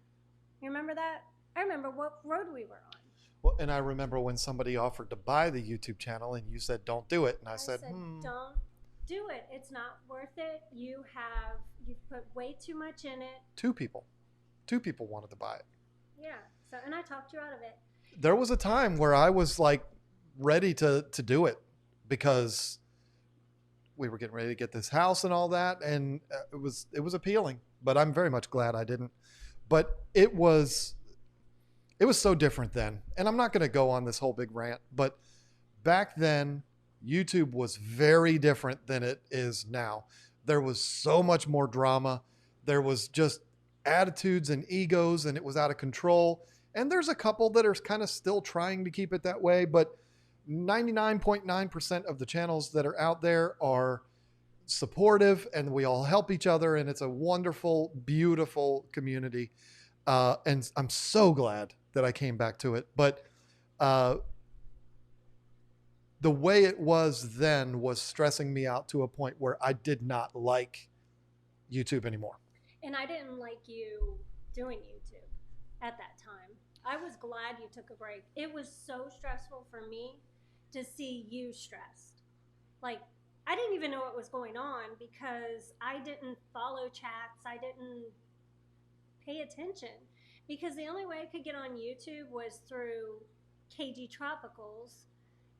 You remember that? I remember what road we were on. Well, and I remember when somebody offered to buy the YouTube channel and you said, don't do it. And I said, don't do it. It's not worth it. You've put way too much in it. Two people wanted to buy it. Yeah. So, and I talked you out of it. There was a time where I was like ready to do it because we were getting ready to get this house and all that. And it was appealing, but I'm very much glad I didn't. But it was so different then. And I'm not going to go on this whole big rant, but back then YouTube was very different than it is now. There was so much more drama. There was just attitudes and egos, and it was out of control. And there's a couple that are kind of still trying to keep it that way, but 99.9% of the channels that are out there are supportive, and we all help each other, and it's a wonderful, beautiful community. And I'm so glad that I came back to it. But the way it was then was stressing me out to a point where I did not like YouTube anymore. And I didn't like you doing YouTube at that time. I was glad you took a break. It was so stressful for me to see you stressed. Like, I didn't even know what was going on because I didn't follow chats. I didn't pay attention because the only way I could get on YouTube was through KG Tropicals,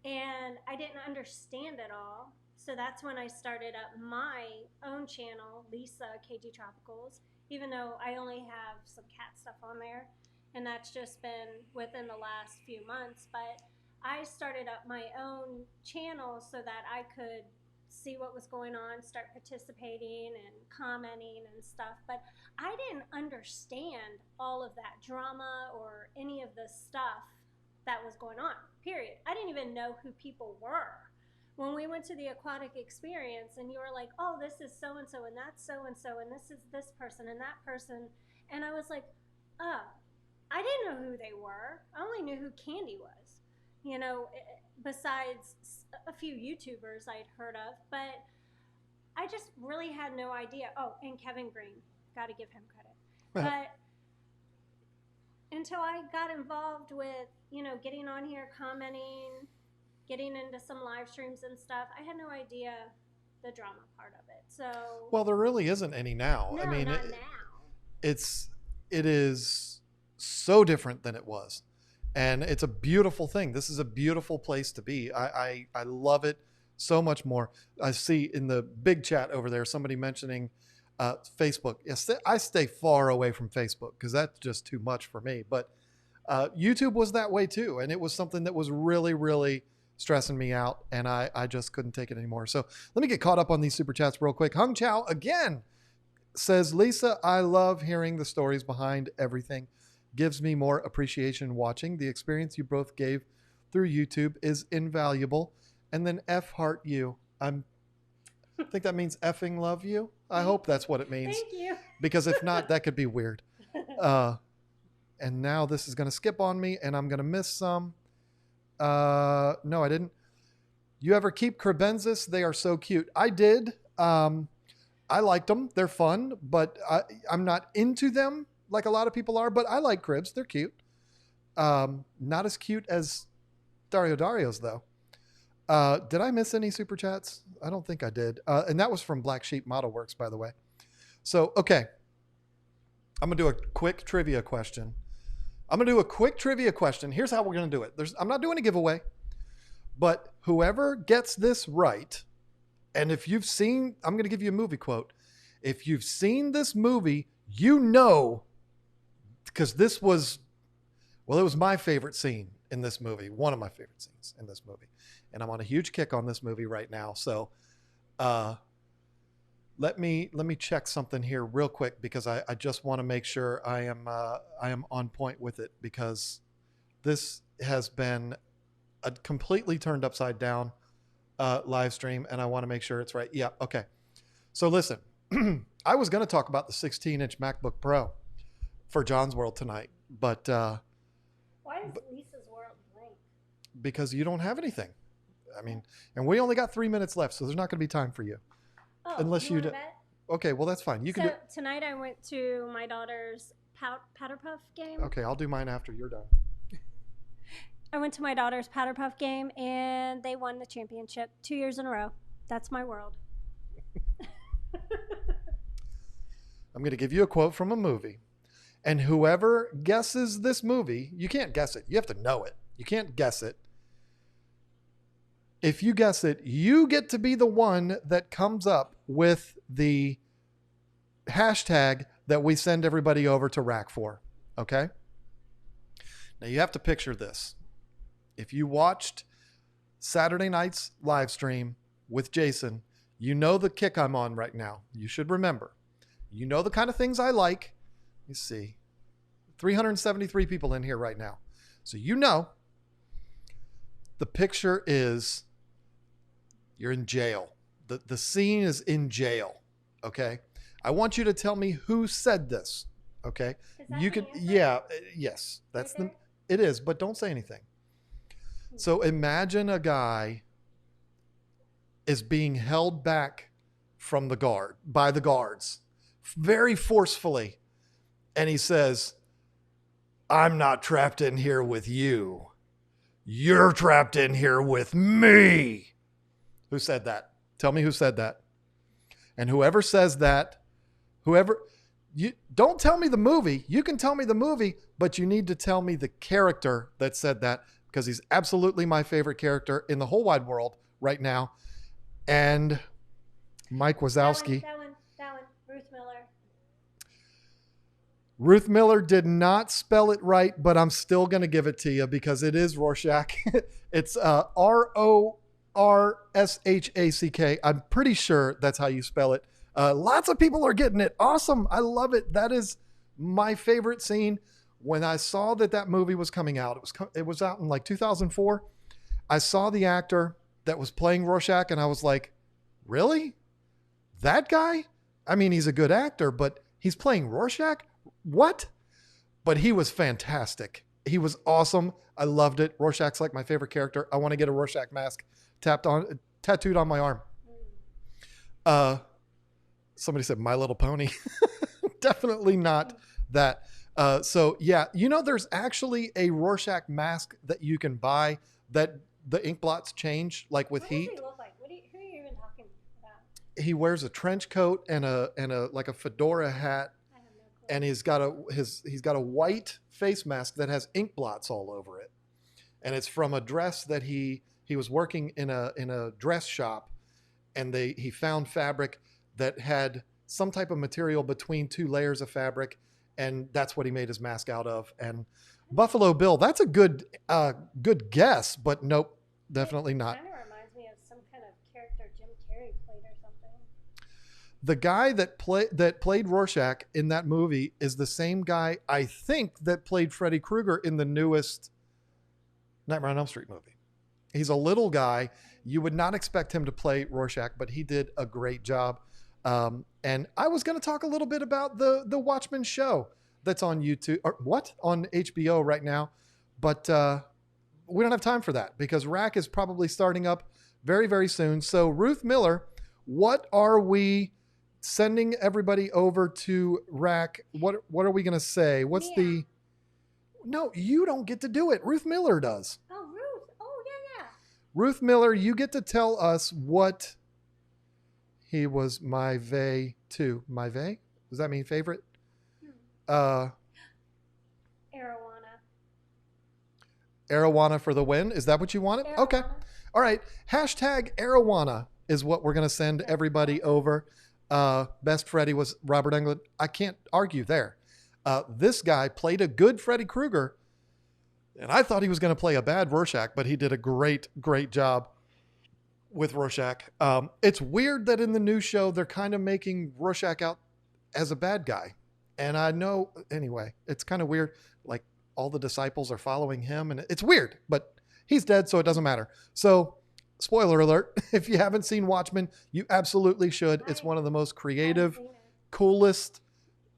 and I didn't understand it all. So that's when I started up my own channel, Lisa KG Tropicals, even though I only have some cat stuff on there. And that's just been within the last few months. But I started up my own channel so that I could see what was going on, start participating and commenting and stuff. But I didn't understand all of that drama or any of the stuff that was going on, period. I didn't even know who people were. when we went to the aquatic experience and you were like, oh, this is so and so, and that's so and so, and this is this person and that person. And I was like, oh, I didn't know who they were. I only knew who Candy was, besides a few YouTubers I'd heard of. But I just really had no idea. Oh, and Kevin Green. Got to give him credit. But until I got involved with, getting on here, commenting, getting into some live streams and stuff, I had no idea the drama part of it. So, well, there really isn't any now. no, I mean, not now. it is so different than it was, and it's a beautiful thing. This is a beautiful place to be. I love it so much more. I see in the big chat over there somebody mentioning Facebook. Yes, I stay far away from Facebook because that's just too much for me. But YouTube was that way too, and it was something that was really, really stressing me out, and I just couldn't take it anymore. So let me get caught up on these super chats real quick. Hung Chow again says, Lisa, I love hearing the stories behind everything. Gives me more appreciation watching. The experience you both gave through YouTube is invaluable. And then F heart you. I think that means effing love you. I hope that's what it means. Thank you. Because if not, that could be weird. And now this is going to skip on me, and I'm going to miss some. No, I didn't. You ever keep crebensis? They are so cute. I did. I liked them. They're fun, but I'm not into them like a lot of people are, but I like cribs. They're cute. Not as cute as Dario's, though. Did I miss any super chats? I don't think I did. And that was from Black Sheep Model Works, by the way. So, okay. I'm going to do a quick trivia question. Here's how we're going to do it. I'm not doing a giveaway, but whoever gets this right, and if you've seen, I'm going to give you a movie quote. If you've seen this movie, because this was, well, it was my favorite scene in this movie. One of my favorite scenes in this movie. And I'm on a huge kick on this movie right now. So let me check something here real quick, because I just want to make sure I am on point with it, because this has been a completely turned upside down live stream, and I want to make sure it's right. Yeah, okay. So listen, I was going to talk about the 16-inch MacBook Pro for John's World tonight, but why is Lisa's World blank? Because you don't have anything. I mean, and we only got 3 minutes left, so there's not going to be time for you. Oh, unless you do. Bet? Okay, well, that's fine. You can do. Tonight I went to my daughter's Powder Puff game. Okay, I'll do mine after you're done. I went to my daughter's Powder Puff game, and they won the championship 2 years in a row. That's my world. I'm going to give you a quote from a movie, and whoever guesses this movie, you can't guess it. You have to know it. You can't guess it. If you guess it, you get to be the one that comes up with the hashtag that we send everybody over to Rack for. Okay? Now you have to picture this. If you watched Saturday night's live stream with Jason, you know the kick I'm on right now. You should remember. You know the kind of things I like. Let me see. 373 people in here right now. So you know the picture is you're in jail. The scene is in jail. Okay. I want you to tell me who said this. Okay. You could, yeah, yes, that's right it is, but don't say anything. So imagine a guy is being held back from by the guards very forcefully. And he says, I'm not trapped in here with you. You're trapped in here with me. Who said that? Tell me who said that. And whoever says that, you don't tell me the movie. You can tell me the movie, but you need to tell me the character that said that, because he's absolutely my favorite character in the whole wide world right now. And Mike Wazowski. That one, Ruth Miller. Ruth Miller did not spell it right, but I'm still going to give it to you because it is Rorschach. It's Rorschach. I'm pretty sure that's how you spell it. Lots of people are getting it. Awesome. I love it. That is my favorite scene. When I saw that movie was coming out, it was out in like 2004. I saw the actor that was playing Rorschach, and I was like, really? That guy? I mean, he's a good actor, but he's playing Rorschach? What? But he was fantastic. He was awesome. I loved it. Rorschach's like my favorite character. I want to get a Rorschach mask tattooed on my arm. Somebody said My Little Pony. Definitely not that. So yeah, there's actually a Rorschach mask that you can buy that the ink blots change, like with heat. What does he look like? Who are you even talking about? He wears a trench coat and a like a fedora hat, and he's got a white face mask that has ink blots all over it, and it's from a dress that he was working in a dress shop, and he found fabric that had some type of material between two layers of fabric, and that's what he made his mask out of. And Buffalo Bill, that's a good guess, but nope, definitely not. Kind of reminds me of some kind of character Jim Carrey played or something. The guy that played Rorschach in that movie is the same guy, I think, that played Freddy Krueger in the newest Nightmare on Elm Street movie. He's a little guy. You would not expect him to play Rorschach, but he did a great job. And I was going to talk a little bit about the Watchmen show that's on YouTube, on HBO right now. But we don't have time for that because Rack is probably starting up very, very soon. So Ruth Miller, what are we sending everybody over to Rack? What are we going to say? No, you don't get to do it. Ruth Miller does. Oh, Ruth. Oh, yeah. Ruth Miller, you get to tell us what he was my vey to. My vey? Does that mean favorite? Arowana for the win. Is that what you wanted? Arowana. Okay. All right. Hashtag Arowana is what we're going to send everybody over. Best Freddy was Robert Englund. I can't argue there. This guy played a good Freddy Krueger, and I thought he was going to play a bad Rorschach, but he did a great, great job with Rorschach. It's weird that in the new show, they're kind of making Rorschach out as a bad guy. And I know, anyway, it's kind of weird. Like all the disciples are following him, and it's weird, but he's dead, so it doesn't matter. So, spoiler alert, if you haven't seen Watchmen, you absolutely should. It's one of the most creative, coolest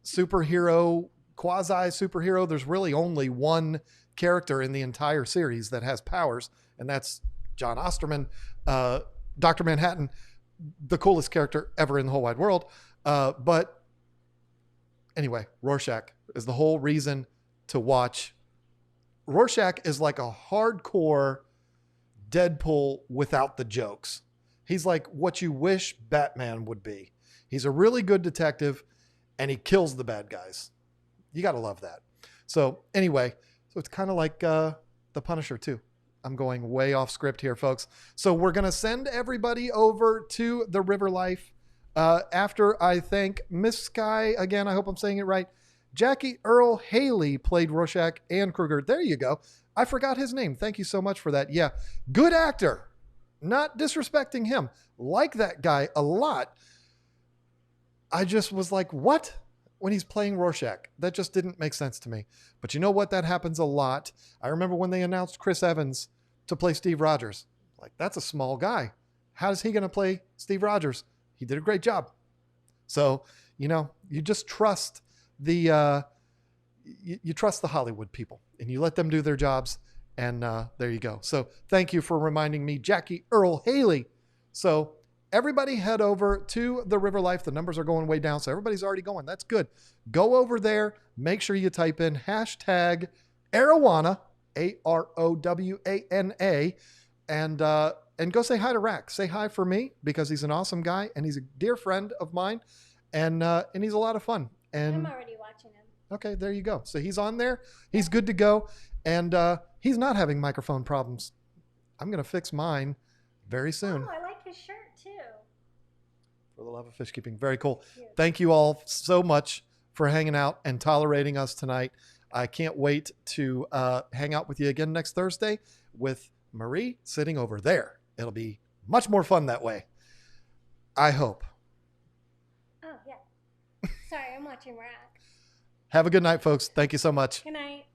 superhero, quasi-superhero. There's really only one character in the entire series that has powers, and that's John Osterman, Dr. Manhattan, the coolest character ever in the whole wide world. But anyway, Rorschach is the whole reason to watch. Rorschach is like a hardcore Deadpool without the jokes. He's like what you wish Batman would be. He's a really good detective, and he kills the bad guys. You got to love that. So anyway, so it's kind of like the Punisher too. I'm going way off script here, folks. So we're going to send everybody over to the River Life after I thank Miss Sky. Again, I hope I'm saying it right. Jackie Earl Haley played Rorschach and Krueger. There you go. I forgot his name. Thank you so much for that. Yeah, good actor. Not disrespecting him. Like that guy a lot. I just was like, what? When he's playing Rorschach. That just didn't make sense to me. But you know what? That happens a lot. I remember when they announced Chris Evans to play Steve Rogers. Like, that's a small guy. How is he going to play Steve Rogers? He did a great job. So, you just trust you trust the Hollywood people, and you let them do their jobs, and there you go. So thank you for reminding me, Jackie Earl Haley. So everybody head over to the River Life. The numbers are going way down, so everybody's already going. That's good. Go over there. Make sure you type in hashtag Arowana, Arowana, and go say hi to Rack. Say hi for me, because he's an awesome guy, and he's a dear friend of mine, and he's a lot of fun. And I'm already watching him. Okay, there you go. So he's on there. He's good to go. And he's not having microphone problems. I'm going to fix mine very soon. Oh, I like his shirt too. For the love of fish keeping. Very cool. Thank you all so much for hanging out and tolerating us tonight. I can't wait to hang out with you again next Thursday with Marie sitting over there. It'll be much more fun that way. I hope. Oh, yeah. Sorry, I'm watching Rack. Have a good night, folks. Thank you so much. Good night.